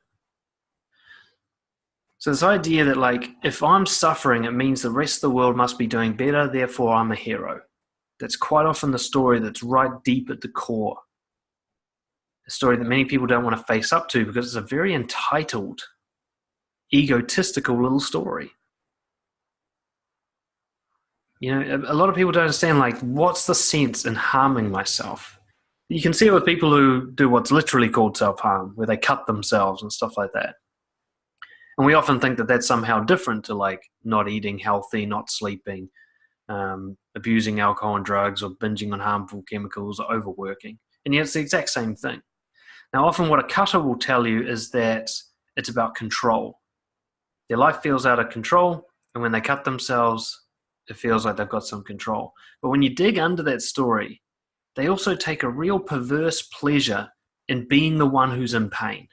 So this idea that like, if I'm suffering, it means the rest of the world must be doing better, therefore I'm a hero. That's quite often the story that's right deep at the core. A story that many people don't want to face up to because it's a very entitled, egotistical little story. You know, a lot of people don't understand, like, what's the sense in harming myself? You can see it with people who do what's literally called self-harm, where they cut themselves and stuff like that. And we often think that that's somehow different to like not eating healthy, not sleeping, abusing alcohol and drugs, or binging on harmful chemicals, or overworking. And yet it's the exact same thing. Now, often what a cutter will tell you is that it's about control. Their life feels out of control, and when they cut themselves, it feels like they've got some control. But when you dig under that story, they also take a real perverse pleasure in being the one who's in pain.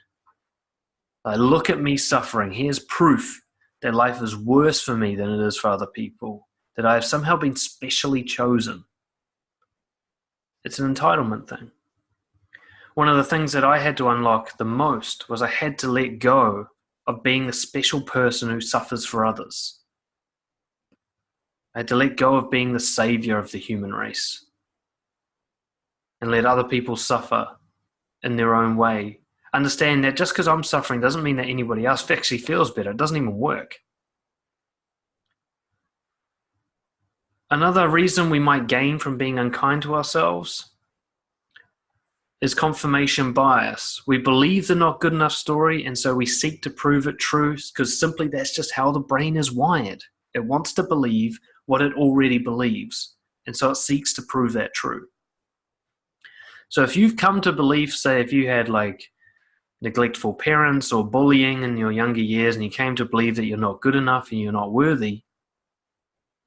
Like, look at me suffering. Here's proof that life is worse for me than it is for other people, that I have somehow been specially chosen. It's an entitlement thing. One of the things that I had to unlock the most was I had to let go of being the special person who suffers for others. I had to let go of being the savior of the human race and let other people suffer in their own way. Understand that just because I'm suffering doesn't mean that anybody else actually feels better. It doesn't even work. Another reason we might gain from being unkind to ourselves is confirmation bias. We believe the not good enough story, and so we seek to prove it true, because simply that's just how the brain is wired. It wants to believe what it already believes, and so it seeks to prove that true. So if you've come to believe, say if you had like neglectful parents or bullying in your younger years, and you came to believe that you're not good enough and you're not worthy,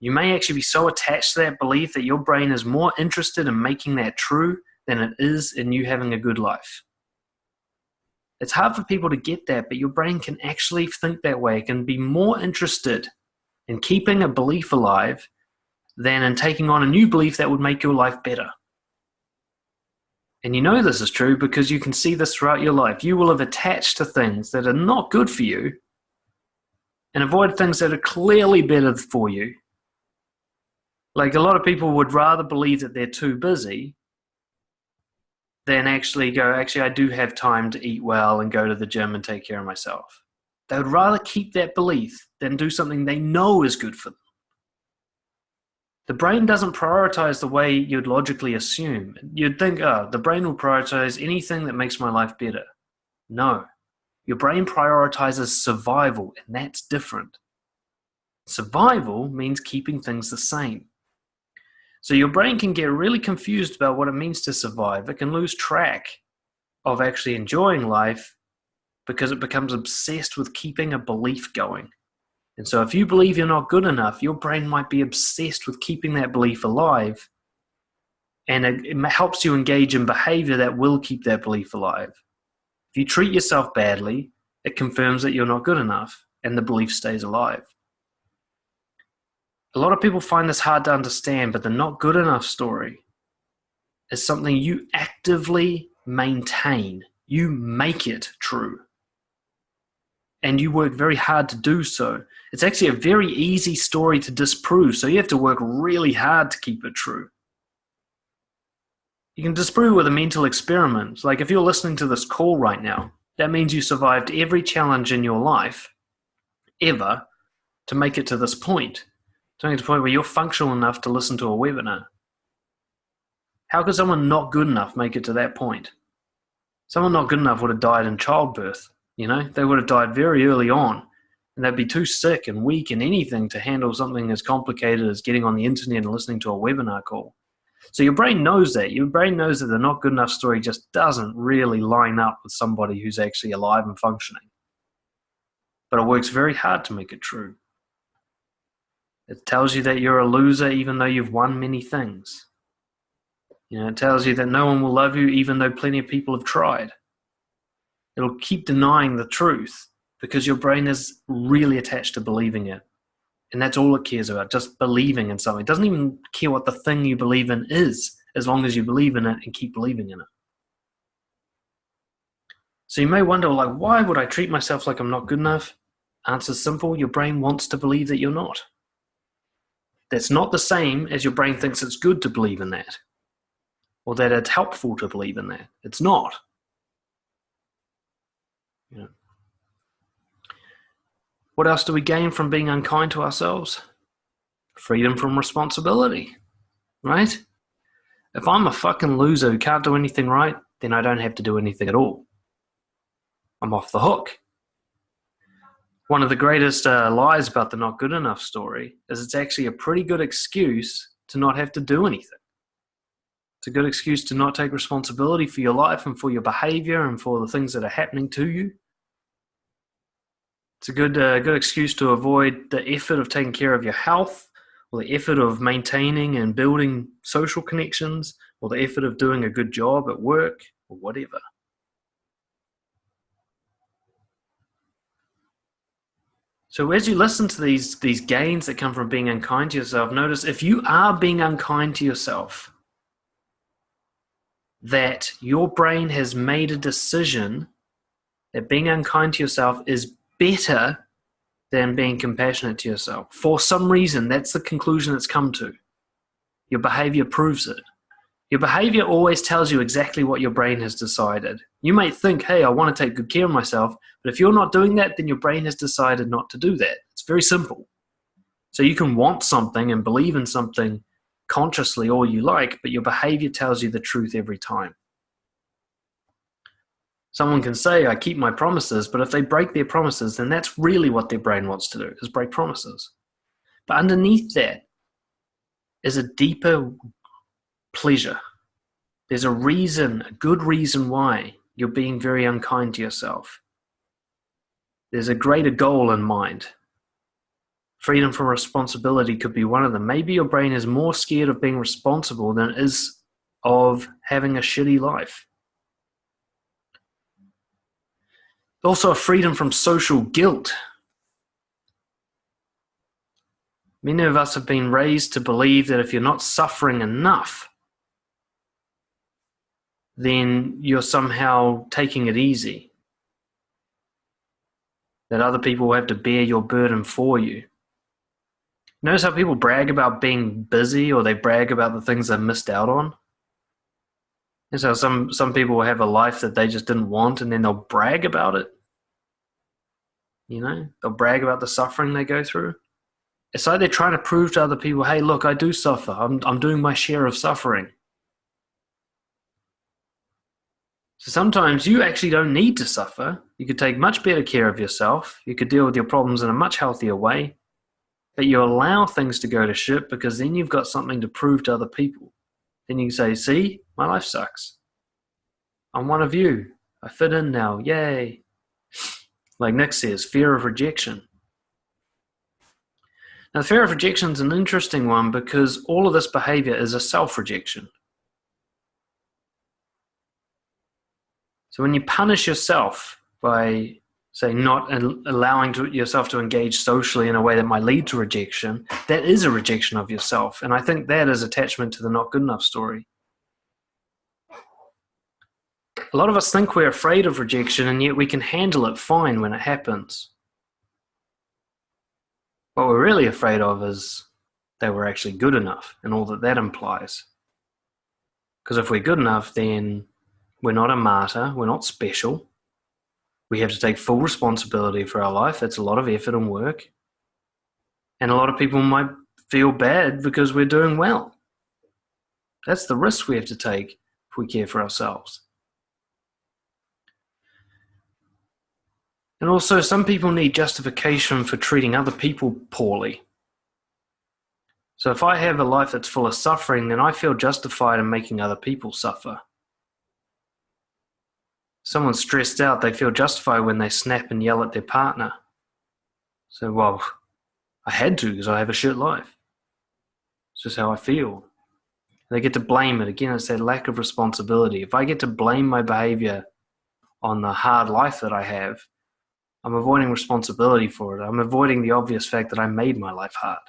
you may actually be so attached to that belief that your brain is more interested in making that true than it is in you having a good life. It's hard for people to get that, but your brain can actually think that way. It can be more interested in keeping a belief alive than in taking on a new belief that would make your life better. And you know this is true because you can see this throughout your life. You will have attached to things that are not good for you and avoid things that are clearly better for you. Like, a lot of people would rather believe that they're too busy than actually go, actually, I do have time to eat well and go to the gym and take care of myself. They would rather keep that belief than do something they know is good for them. The brain doesn't prioritize the way you'd logically assume. You'd think, oh, the brain will prioritize anything that makes my life better. No. Your brain prioritizes survival, and that's different. Survival means keeping things the same. So your brain can get really confused about what it means to survive. It can lose track of actually enjoying life because it becomes obsessed with keeping a belief going. And so if you believe you're not good enough, your brain might be obsessed with keeping that belief alive. And it helps you engage in behavior that will keep that belief alive. If you treat yourself badly, it confirms that you're not good enough, and the belief stays alive. A lot of people find this hard to understand, but the not good enough story is something you actively maintain. You make it true. And you work very hard to do so. It's actually a very easy story to disprove, so you have to work really hard to keep it true. You can disprove with a mental experiment. Like, if you're listening to this call right now, that means you survived every challenge in your life ever to make it to this point. To make it to the point where you're functional enough to listen to a webinar. How could someone not good enough make it to that point? Someone not good enough would have died in childbirth. You know, they would have died very early on, and they'd be too sick and weak and anything to handle something as complicated as getting on the internet and listening to a webinar call. So your brain knows that. Your brain knows that the not good enough story just doesn't really line up with somebody who's actually alive and functioning. But it works very hard to make it true. It tells you that you're a loser even though you've won many things. You know, it tells you that no one will love you even though plenty of people have tried. It'll keep denying the truth because your brain is really attached to believing it. And that's all it cares about, just believing in something. It doesn't even care what the thing you believe in is, as long as you believe in it and keep believing in it. So you may wonder, like, why would I treat myself like I'm not good enough? Answer's simple. Your brain wants to believe that you're not. That's not the same as your brain thinks it's good to believe in that, or that it's helpful to believe in that. It's not. You know. What else do we gain from being unkind to ourselves? Freedom from responsibility, right? If I'm a fucking loser who can't do anything right, then I don't have to do anything at all. I'm off the hook. One of the greatest lies about the not good enough story is it's actually a pretty good excuse to not have to do anything. It's a good excuse to not take responsibility for your life and for your behavior and for the things that are happening to you. It's a good excuse to avoid the effort of taking care of your health or the effort of maintaining and building social connections, or the effort of doing a good job at work, or whatever. So as you listen to these gains that come from being unkind to yourself, notice if you are being unkind to yourself, that your brain has made a decision that being unkind to yourself is better than being compassionate to yourself. For some reason, that's the conclusion it's come to. Your behavior proves it. Your behavior always tells you exactly what your brain has decided. You might think, hey, I want to take good care of myself, but if you're not doing that, then your brain has decided not to do that. It's very simple. So you can want something and believe in something consciously all you like, but your behavior tells you the truth every time. Someone can say, I keep my promises, but if they break their promises, then that's really what their brain wants to do, is break promises. But underneath that is a deeper pleasure. There's a reason, a good reason why you're being very unkind to yourself. There's a greater goal in mind. Freedom from responsibility could be one of them. Maybe your brain is more scared of being responsible than it is of having a shitty life. Also, a freedom from social guilt. Many of us have been raised to believe that if you're not suffering enough, then you're somehow taking it easy. That other people will have to bear your burden for you. Notice how people brag about being busy, or they brag about the things they've missed out on? And so some people will have a life that they just didn't want, and then they'll brag about it. They'll brag about the suffering they go through. It's like they're trying to prove to other people, hey, look, I do suffer. I'm doing my share of suffering. So sometimes you actually don't need to suffer. You could take much better care of yourself. You could deal with your problems in a much healthier way. But you allow things to go to shit because then you've got something to prove to other people. Then you can say, see, my life sucks. I'm one of you. I fit in now. Yay. Like Nick says, fear of rejection. Now, the fear of rejection is an interesting one because all of this behavior is a self-rejection. So when you punish yourself by, say, not allowing yourself to engage socially in a way that might lead to rejection, that is a rejection of yourself. And I think that is attachment to the not good enough story. A lot of us think we're afraid of rejection, and yet we can handle it fine when it happens. What we're really afraid of is that we're actually good enough and all that implies. Because if we're good enough, then we're not a martyr, we're not special. We have to take full responsibility for our life. That's a lot of effort and work. And a lot of people might feel bad because we're doing well. That's the risk we have to take if we care for ourselves. And also, some people need justification for treating other people poorly. So if I have a life that's full of suffering, then I feel justified in making other people suffer. Someone's stressed out, they feel justified when they snap and yell at their partner. So, well, I had to because I have a shit life. It's just how I feel. They get to blame it. Again, it's that lack of responsibility. If I get to blame my behavior on the hard life that I have, I'm avoiding responsibility for it. I'm avoiding the obvious fact that I made my life hard.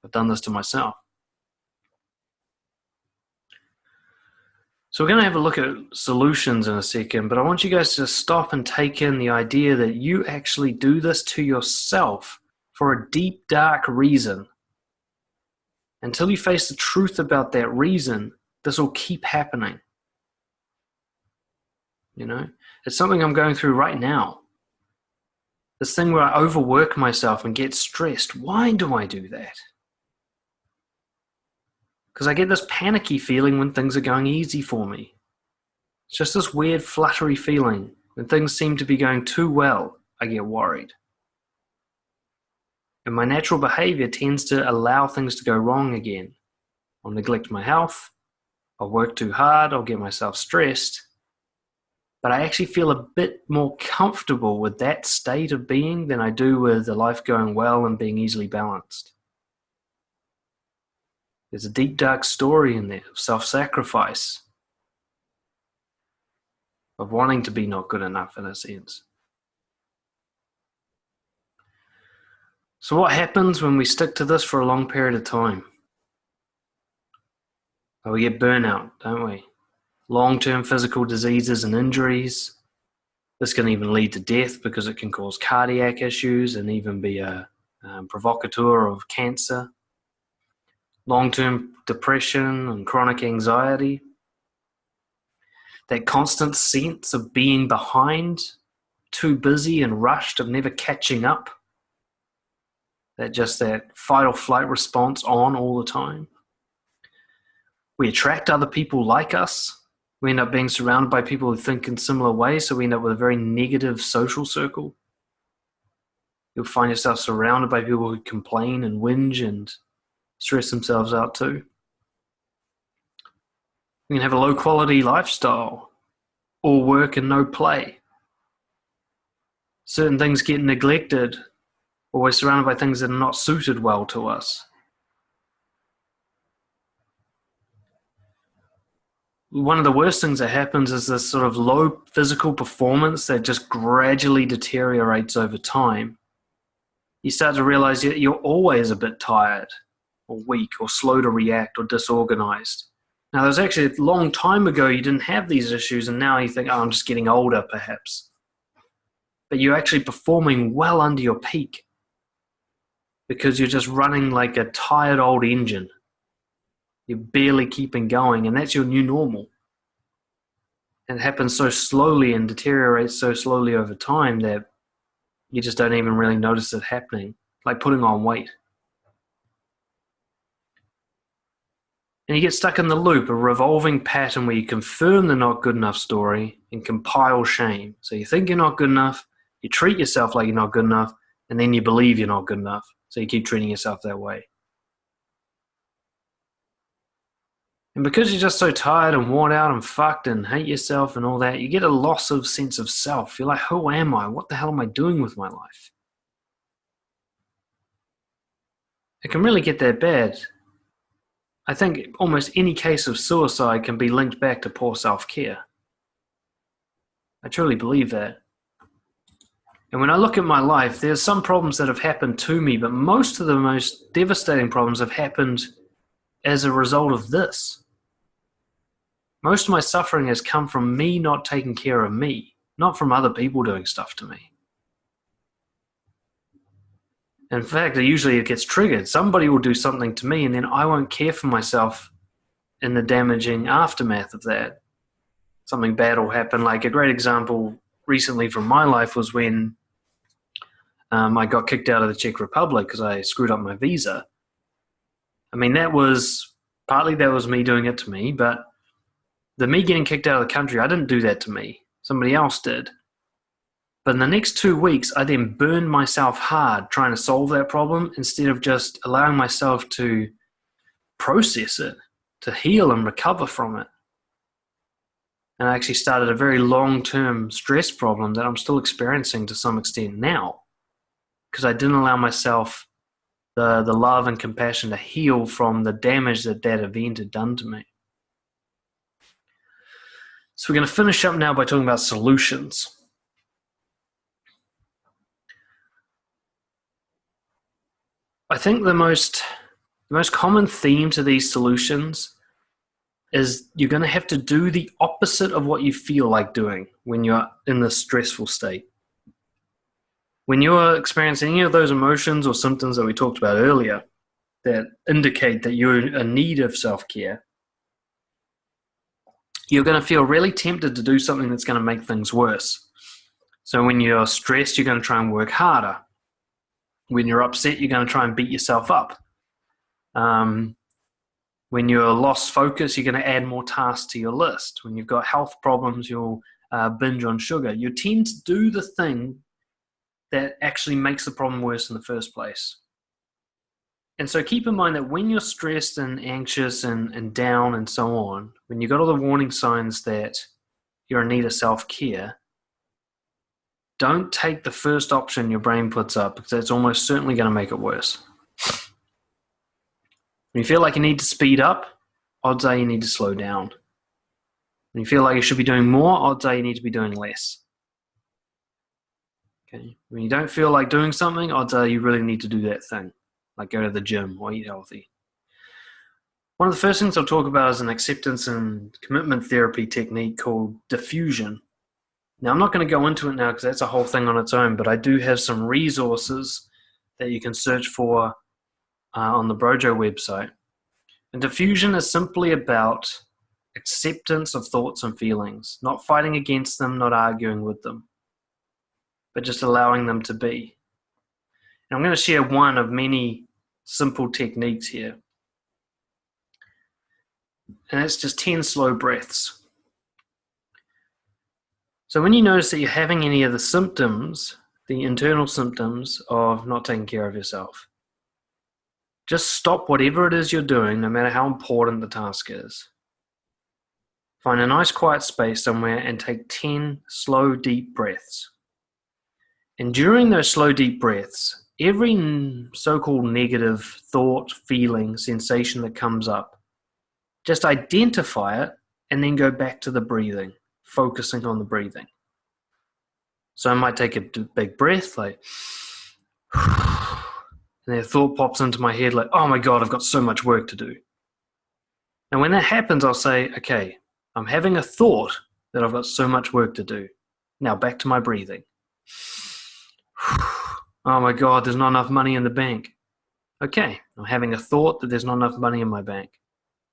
I've done this to myself. So we're going to have a look at solutions in a second, but I want you guys to stop and take in the idea that you actually do this to yourself for a deep, dark reason. Until you face the truth about that reason, this will keep happening. It's something I'm going through right now. This thing where I overwork myself and get stressed. Why do I do that? Because I get this panicky feeling when things are going easy for me. It's just this weird fluttery feeling. When things seem to be going too well, I get worried. And my natural behavior tends to allow things to go wrong again. I'll neglect my health. I'll work too hard. I'll get myself stressed. But I actually feel a bit more comfortable with that state of being than I do with the life going well and being easily balanced. There's a deep, dark story in there of self-sacrifice, of wanting to be not good enough in a sense. So what happens when we stick to this for a long period of time? Well, we get burnout, don't we? Long-term physical diseases and injuries. This can even lead to death because it can cause cardiac issues and even be a provocateur of cancer. Long-term depression and chronic anxiety. That constant sense of being behind, too busy and rushed, of never catching up. That fight or flight response on all the time. We attract other people like us. We end up being surrounded by people who think in similar ways, so we end up with a very negative social circle. You'll find yourself surrounded by people who complain and whinge and stress themselves out too. You can have a low quality lifestyle, all work and no play. Certain things get neglected, or we're surrounded by things that are not suited well to us. One of the worst things that happens is this sort of low physical performance that just gradually deteriorates over time. You start to realize that you're always a bit tired or weak or slow to react or disorganized. Now, there was actually a long time ago you didn't have these issues, and now you think, oh, I'm just getting older perhaps. But you're actually performing well under your peak because you're just running like a tired old engine. You're barely keeping going, and that's your new normal. And it happens so slowly and deteriorates so slowly over time that you just don't even really notice it happening, like putting on weight. And you get stuck in the loop, a revolving pattern where you confirm the not good enough story and compile shame. So you think you're not good enough, you treat yourself like you're not good enough, and then you believe you're not good enough. So you keep treating yourself that way. And because you're just so tired and worn out and fucked and hate yourself and all that, you get a loss of sense of self. You're like, who am I? What the hell am I doing with my life? It can really get that bad. I think almost any case of suicide can be linked back to poor self-care. I truly believe that. And when I look at my life, there's some problems that have happened to me, but most of the most devastating problems have happened as a result of this. Most of my suffering has come from me not taking care of me, not from other people doing stuff to me. In fact, usually it gets triggered. Somebody will do something to me, and then I won't care for myself in the damaging aftermath of that. Something bad will happen. Like a great example recently from my life was when I got kicked out of the Czech Republic because I screwed up my visa. I mean, that was me doing it to me, but the me getting kicked out of the country, I didn't do that to me. Somebody else did. But in the next 2 weeks, I then burned myself hard trying to solve that problem instead of just allowing myself to process it, to heal and recover from it. And I actually started a very long-term stress problem that I'm still experiencing to some extent now because I didn't allow myself the love and compassion to heal from the damage that event had done to me. So we're going to finish up now by talking about solutions. I think the most common theme to these solutions is you're going to have to do the opposite of what you feel like doing when you're in this stressful state. When you're experiencing any of those emotions or symptoms that we talked about earlier that indicate that you're in need of self-care, you're going to feel really tempted to do something that's going to make things worse. So when you're stressed, you're going to try and work harder. When you're upset, you're going to try and beat yourself up. When you're lost focus, you're going to add more tasks to your list. When you've got health problems, you'll binge on sugar. You tend to do the thing that actually makes the problem worse in the first place. And so keep in mind that when you're stressed and anxious and down and so on, when you've got all the warning signs that you're in need of self-care, don't take the first option your brain puts up because it's almost certainly going to make it worse. When you feel like you need to speed up, odds are you need to slow down. When you feel like you should be doing more, odds are you need to be doing less. Okay. When you don't feel like doing something, odds are you really need to do that thing, like go to the gym or eat healthy. One of the first things I'll talk about is an acceptance and commitment therapy technique called diffusion. Now, I'm not going to go into it now because that's a whole thing on its own, but I do have some resources that you can search for on the Brojo website. And diffusion is simply about acceptance of thoughts and feelings, not fighting against them, not arguing with them, but just allowing them to be. And I'm going to share one of many simple techniques here. And it's just 10 slow breaths. So when you notice that you're having any of the symptoms, the internal symptoms of not taking care of yourself, just stop whatever it is you're doing, no matter how important the task is. Find a nice quiet space somewhere and take 10 slow, deep breaths. And during those slow, deep breaths, every so-called negative thought, feeling, sensation that comes up, just identify it and then go back to the breathing, focusing on the breathing. So I might take a big breath, like, and a thought pops into my head like, oh my God, I've got so much work to do. And when that happens, I'll say, okay, I'm having a thought that I've got so much work to do. Now back to my breathing. Oh my God, there's not enough money in the bank. Okay, I'm having a thought that there's not enough money in my bank.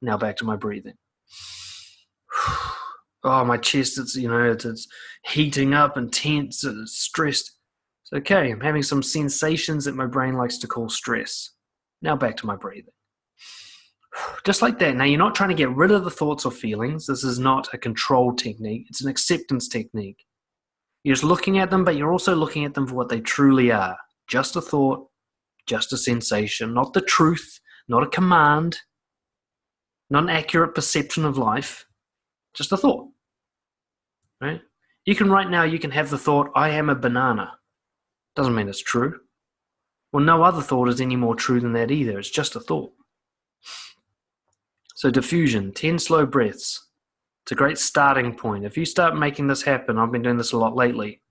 Now back to my breathing. Oh, my chest, it's heating up and tense, it's stressed. It's okay, I'm having some sensations that my brain likes to call stress. Now back to my breathing. Just like that. Now, you're not trying to get rid of the thoughts or feelings. This is not a control technique. It's an acceptance technique. You're just looking at them, but you're also looking at them for what they truly are. Just a thought, just a sensation, not the truth, not a command, not an accurate perception of life, just a thought. Right? You can have the thought, I am a banana. Doesn't mean it's true. Well, no other thought is any more true than that either. It's just a thought. So diffusion, 10 slow breaths. It's a great starting point. If you start making this happen, I've been doing this a lot lately.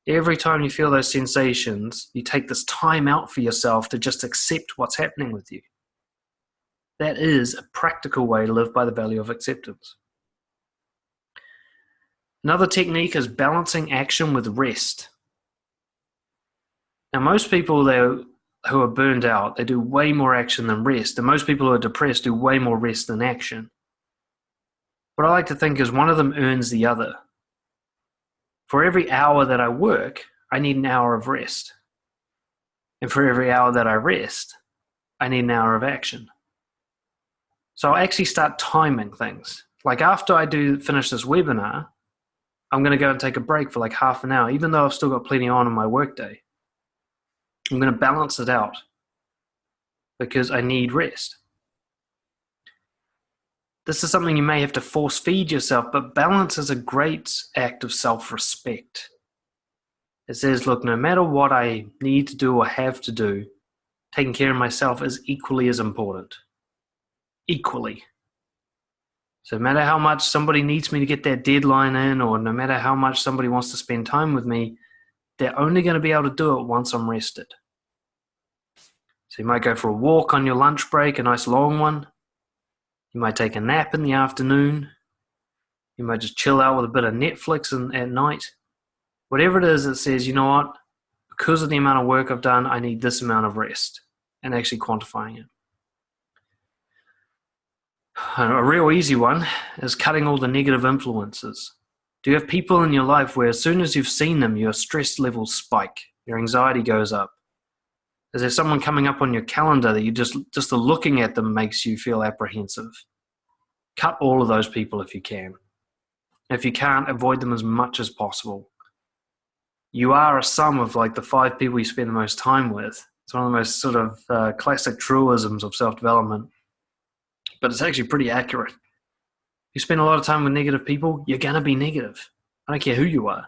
Every time you feel those sensations, you take this time out for yourself to just accept what's happening with you. That is a practical way to live by the value of acceptance. Another technique is balancing action with rest. Now, most people who are burned out, they do way more action than rest. And most people who are depressed do way more rest than action. What I like to think is one of them earns the other. For every hour that I work, I need an hour of rest. And for every hour that I rest, I need an hour of action. So I actually start timing things. Like after I finish this webinar, I'm going to go and take a break for like half an hour, even though I've still got plenty on in my workday. I'm going to balance it out because I need rest. This is something you may have to force feed yourself, but balance is a great act of self-respect. It says, look, no matter what I need to do or have to do, taking care of myself is equally as important. Equally. So no matter how much somebody needs me to get that deadline in, or no matter how much somebody wants to spend time with me, they're only going to be able to do it once I'm rested. So you might go for a walk on your lunch break, a nice long one. You might take a nap in the afternoon. You might just chill out with a bit of Netflix at night. Whatever it is that says, you know what, because of the amount of work I've done, I need this amount of rest, and actually quantifying it. A real easy one is cutting all the negative influences. Do you have people in your life where as soon as you've seen them, your stress levels spike, your anxiety goes up? Is there someone coming up on your calendar that you just the looking at them makes you feel apprehensive? Cut all of those people if you can. If you can't, avoid them as much as possible. You are a sum of like the 5 people you spend the most time with. It's one of the most sort of classic truisms of self-development. But it's actually pretty accurate. You spend a lot of time with negative people, you're going to be negative. I don't care who you are.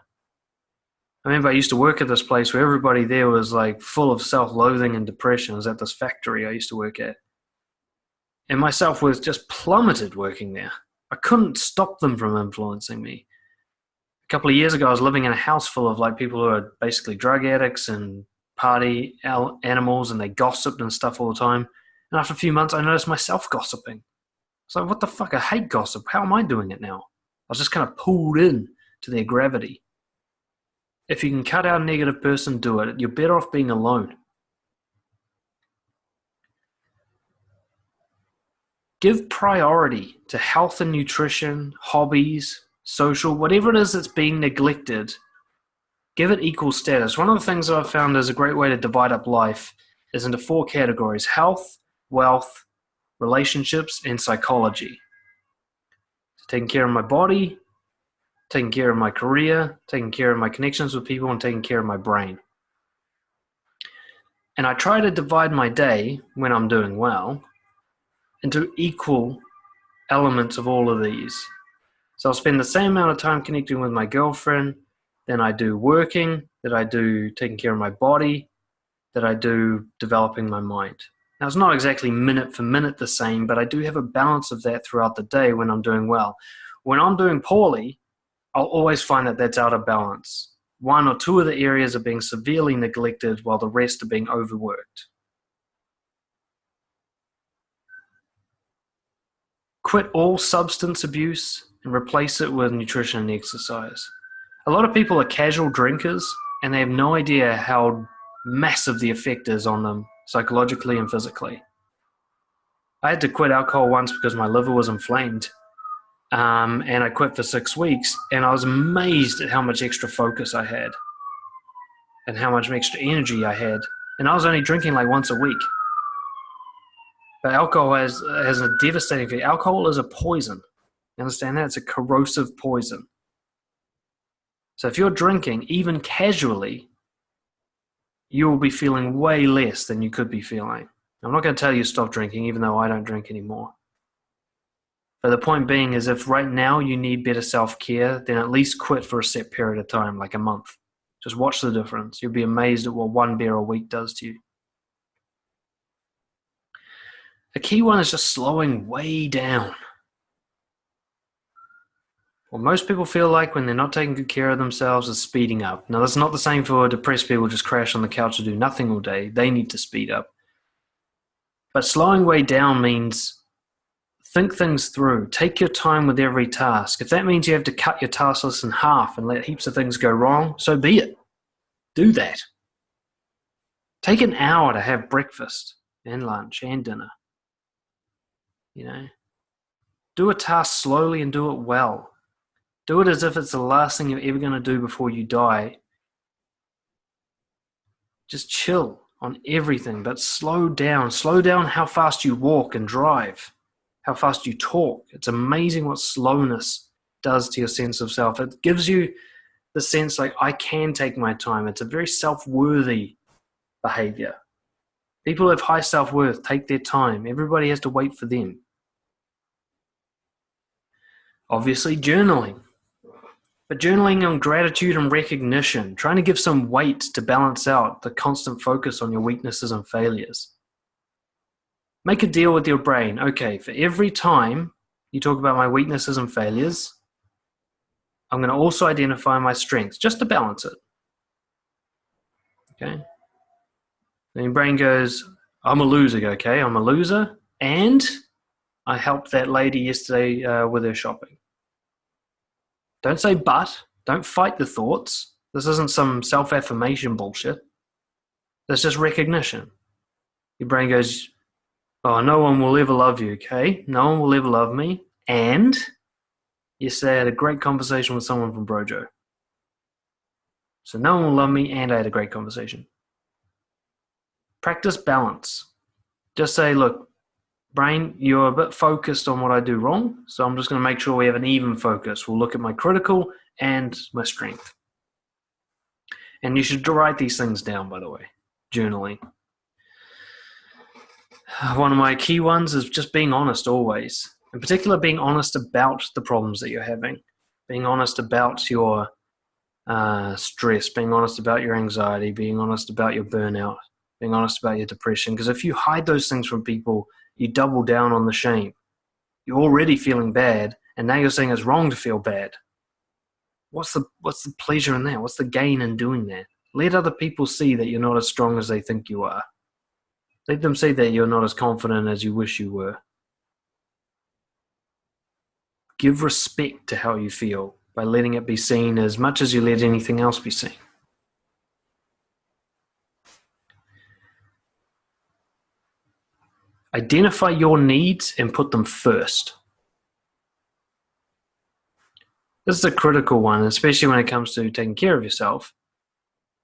I remember I used to work at this place where everybody there was like full of self-loathing and depression. I was at this factory I used to work at. And my self-worth just plummeted working there. I couldn't stop them from influencing me. A couple of years ago, I was living in a house full of like people who are basically drug addicts and party animals, and they gossiped and stuff all the time. And after a few months, I noticed myself gossiping. It's like, what the fuck? I hate gossip. How am I doing it now? I was just kind of pulled in to their gravity. If you can cut out a negative person, do it. You're better off being alone. Give priority to health and nutrition, hobbies, social, whatever it is that's being neglected. Give it equal status. One of the things that I've found is a great way to divide up life is into 4 categories: health, wealth, relationships, and psychology. So taking care of my body, taking care of my career, taking care of my connections with people, and taking care of my brain. And I try to divide my day, when I'm doing well, into equal elements of all of these. So I'll spend the same amount of time connecting with my girlfriend than I do working, that I do taking care of my body, that I do developing my mind. Now, it's not exactly minute for minute the same, but I do have a balance of that throughout the day when I'm doing well. When I'm doing poorly, I'll always find that that's out of balance. 1 or 2 of the areas are being severely neglected while the rest are being overworked. Quit all substance abuse and replace it with nutrition and exercise. A lot of people are casual drinkers and they have no idea how massive the effect is on them psychologically and physically. I had to quit alcohol once because my liver was inflamed, and I quit for 6 weeks, and I was amazed at how much extra focus I had and how much extra energy I had. And I was only drinking like once a week. But alcohol has a devastating effect. Alcohol is a poison. You understand that? It's a corrosive poison. So if you're drinking, even casually, you will be feeling way less than you could be feeling. I'm not going to tell you to stop drinking, even though I don't drink anymore. But the point being is, if right now you need better self-care, then at least quit for a set period of time, like a month. Just watch the difference. You'll be amazed at what 1 beer a week does to you. A key one is just slowing way down. What most people feel like when they're not taking good care of themselves is speeding up. Now, that's not the same for depressed people who just crash on the couch and do nothing all day. They need to speed up. But slowing way down means think things through. Take your time with every task. If that means you have to cut your task list in half and let heaps of things go wrong, so be it. Do that. Take an hour to have breakfast and lunch and dinner. Do a task slowly and do it well. Do it as if it's the last thing you're ever going to do before you die. Just chill on everything, but slow down. Slow down how fast you walk and drive, how fast you talk. It's amazing what slowness does to your sense of self. It gives you the sense like, I can take my time. It's a very self-worthy behavior. People who have high self-worth take their time. Everybody has to wait for them. Obviously, journaling. But journaling on gratitude and recognition, trying to give some weight to balance out the constant focus on your weaknesses and failures. Make a deal with your brain. Okay, for every time you talk about my weaknesses and failures, I'm going to also identify my strengths, just to balance it. Okay? Then your brain goes, I'm a loser, okay? I'm a loser, and I helped that lady yesterday with her shopping. Don't say but. Don't fight the thoughts. This isn't some self-affirmation bullshit. That's just recognition. Your brain goes, oh, no one will ever love you, okay? No one will ever love me. And yesterday I had a great conversation with someone from Brojo. So no one will love me, and I had a great conversation. Practice balance. Just say, look, brain, you're a bit focused on what I do wrong, so I'm just going to make sure we have an even focus. We'll look at my critical and my strength. And you should write these things down, by the way, journaling. One of my key ones is just being honest always. In particular, being honest about the problems that you're having. Being honest about your stress, being honest about your anxiety, being honest about your burnout, being honest about your depression. Because if you hide those things from people, You double down on the shame. You're already feeling bad, and now you're saying it's wrong to feel bad. What's the pleasure in that? What's the gain in doing that? Let other people see that you're not as strong as they think you are. Let them see that you're not as confident as you wish you were. Give respect to how you feel by letting it be seen as much as you let anything else be seen. Identify your needs and put them first. This is a critical one, especially when it comes to taking care of yourself.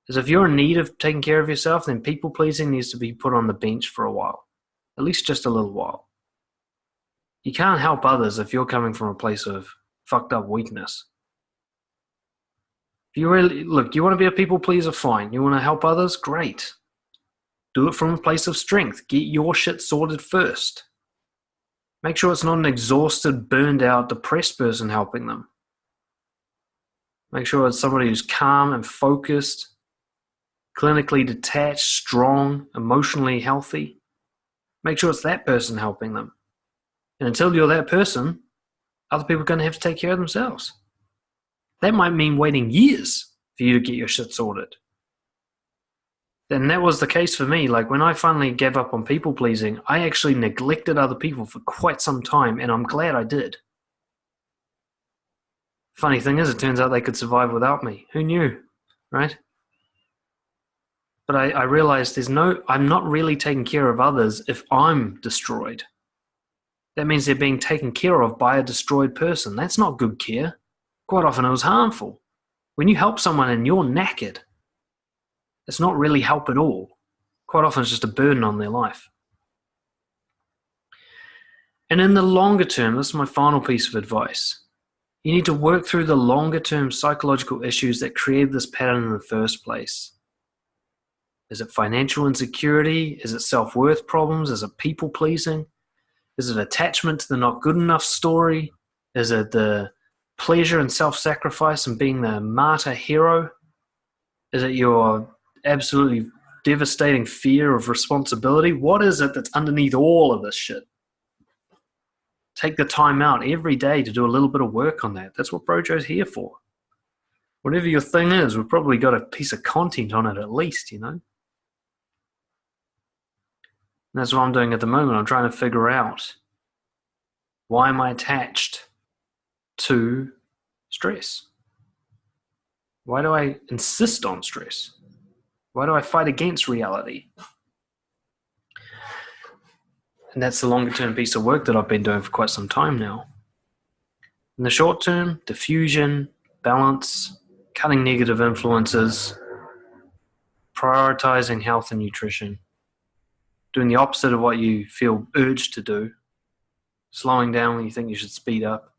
Because if you're in need of taking care of yourself, then people-pleasing needs to be put on the bench for a while. At least just a little while. You can't help others if you're coming from a place of fucked up weakness. If you really, look, you want to be a people-pleaser, fine. You want to help others, great. Do it from a place of strength. Get your shit sorted first. Make sure it's not an exhausted, burned out, depressed person helping them. Make sure it's somebody who's calm and focused, clinically detached, strong, emotionally healthy. Make sure it's that person helping them. And until you're that person, other people are going to have to take care of themselves. That might mean waiting years for you to get your shit sorted. And that was the case for me. Like when I finally gave up on people pleasing, I actually neglected other people for quite some time, and I'm glad I did. Funny thing is, it turns out they could survive without me. Who knew, right? But I realized I'm not really taking care of others if I'm destroyed. That means they're being taken care of by a destroyed person. That's not good care. Quite often it was harmful. When you help someone and you're knackered, it's not really help at all. Quite often it's just a burden on their life. And in the longer term, this is my final piece of advice. You need to work through the longer term psychological issues that created this pattern in the first place. Is it financial insecurity? Is it self-worth problems? Is it people pleasing? Is it attachment to the not good enough story? Is it the pleasure and self-sacrifice and being the martyr hero? Is it your absolutely devastating fear of responsibility? What is it that's underneath all of this shit? Take the time out every day to do a little bit of work on that. That's what Brojo's here for. Whatever your thing is, we've probably got a piece of content on it at least, you know? And that's what I'm doing at the moment. I'm trying to figure out, why am I attached to stress? Why do I insist on stress? Why do I fight against reality? And that's the longer term piece of work that I've been doing for quite some time now. In the short term, diffusion, balance, cutting negative influences, prioritizing health and nutrition, doing the opposite of what you feel urged to do, slowing down when you think you should speed up,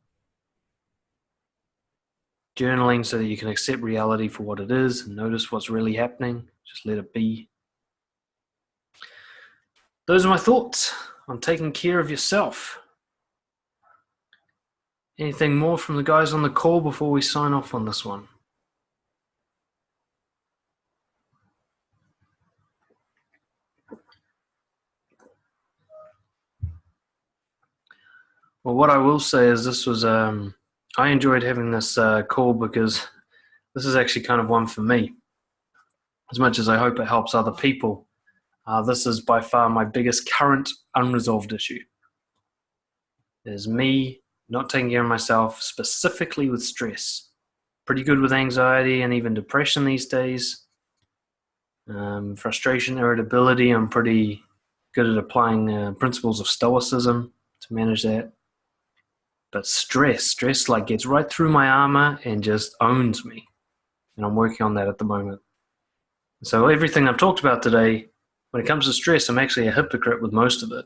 journaling so that you can accept reality for what it is and notice what's really happening. Just let it be. Those are my thoughts on taking care of yourself. Anything more from the guys on the call before we sign off on this one? Well, what I will say is this was, I enjoyed having this call because this is actually kind of one for me. As much as I hope it helps other people, this is by far my biggest current unresolved issue. It is me not taking care of myself, specifically with stress. Pretty good with anxiety and even depression these days. Frustration, irritability, I'm pretty good at applying principles of stoicism to manage that. But stress like gets right through my armor and just owns me. And I'm working on that at the moment. So everything I've talked about today, when it comes to stress, I'm actually a hypocrite with most of it.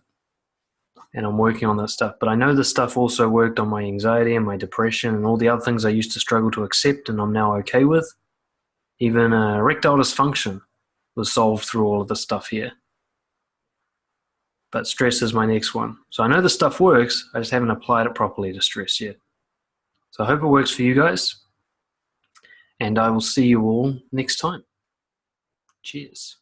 And I'm working on that stuff. But I know this stuff also worked on my anxiety and my depression and all the other things I used to struggle to accept and I'm now okay with. Even erectile dysfunction was solved through all of this stuff here. But stress is my next one. So I know this stuff works, I just haven't applied it properly to stress yet. So I hope it works for you guys. And I will see you all next time. Cheers.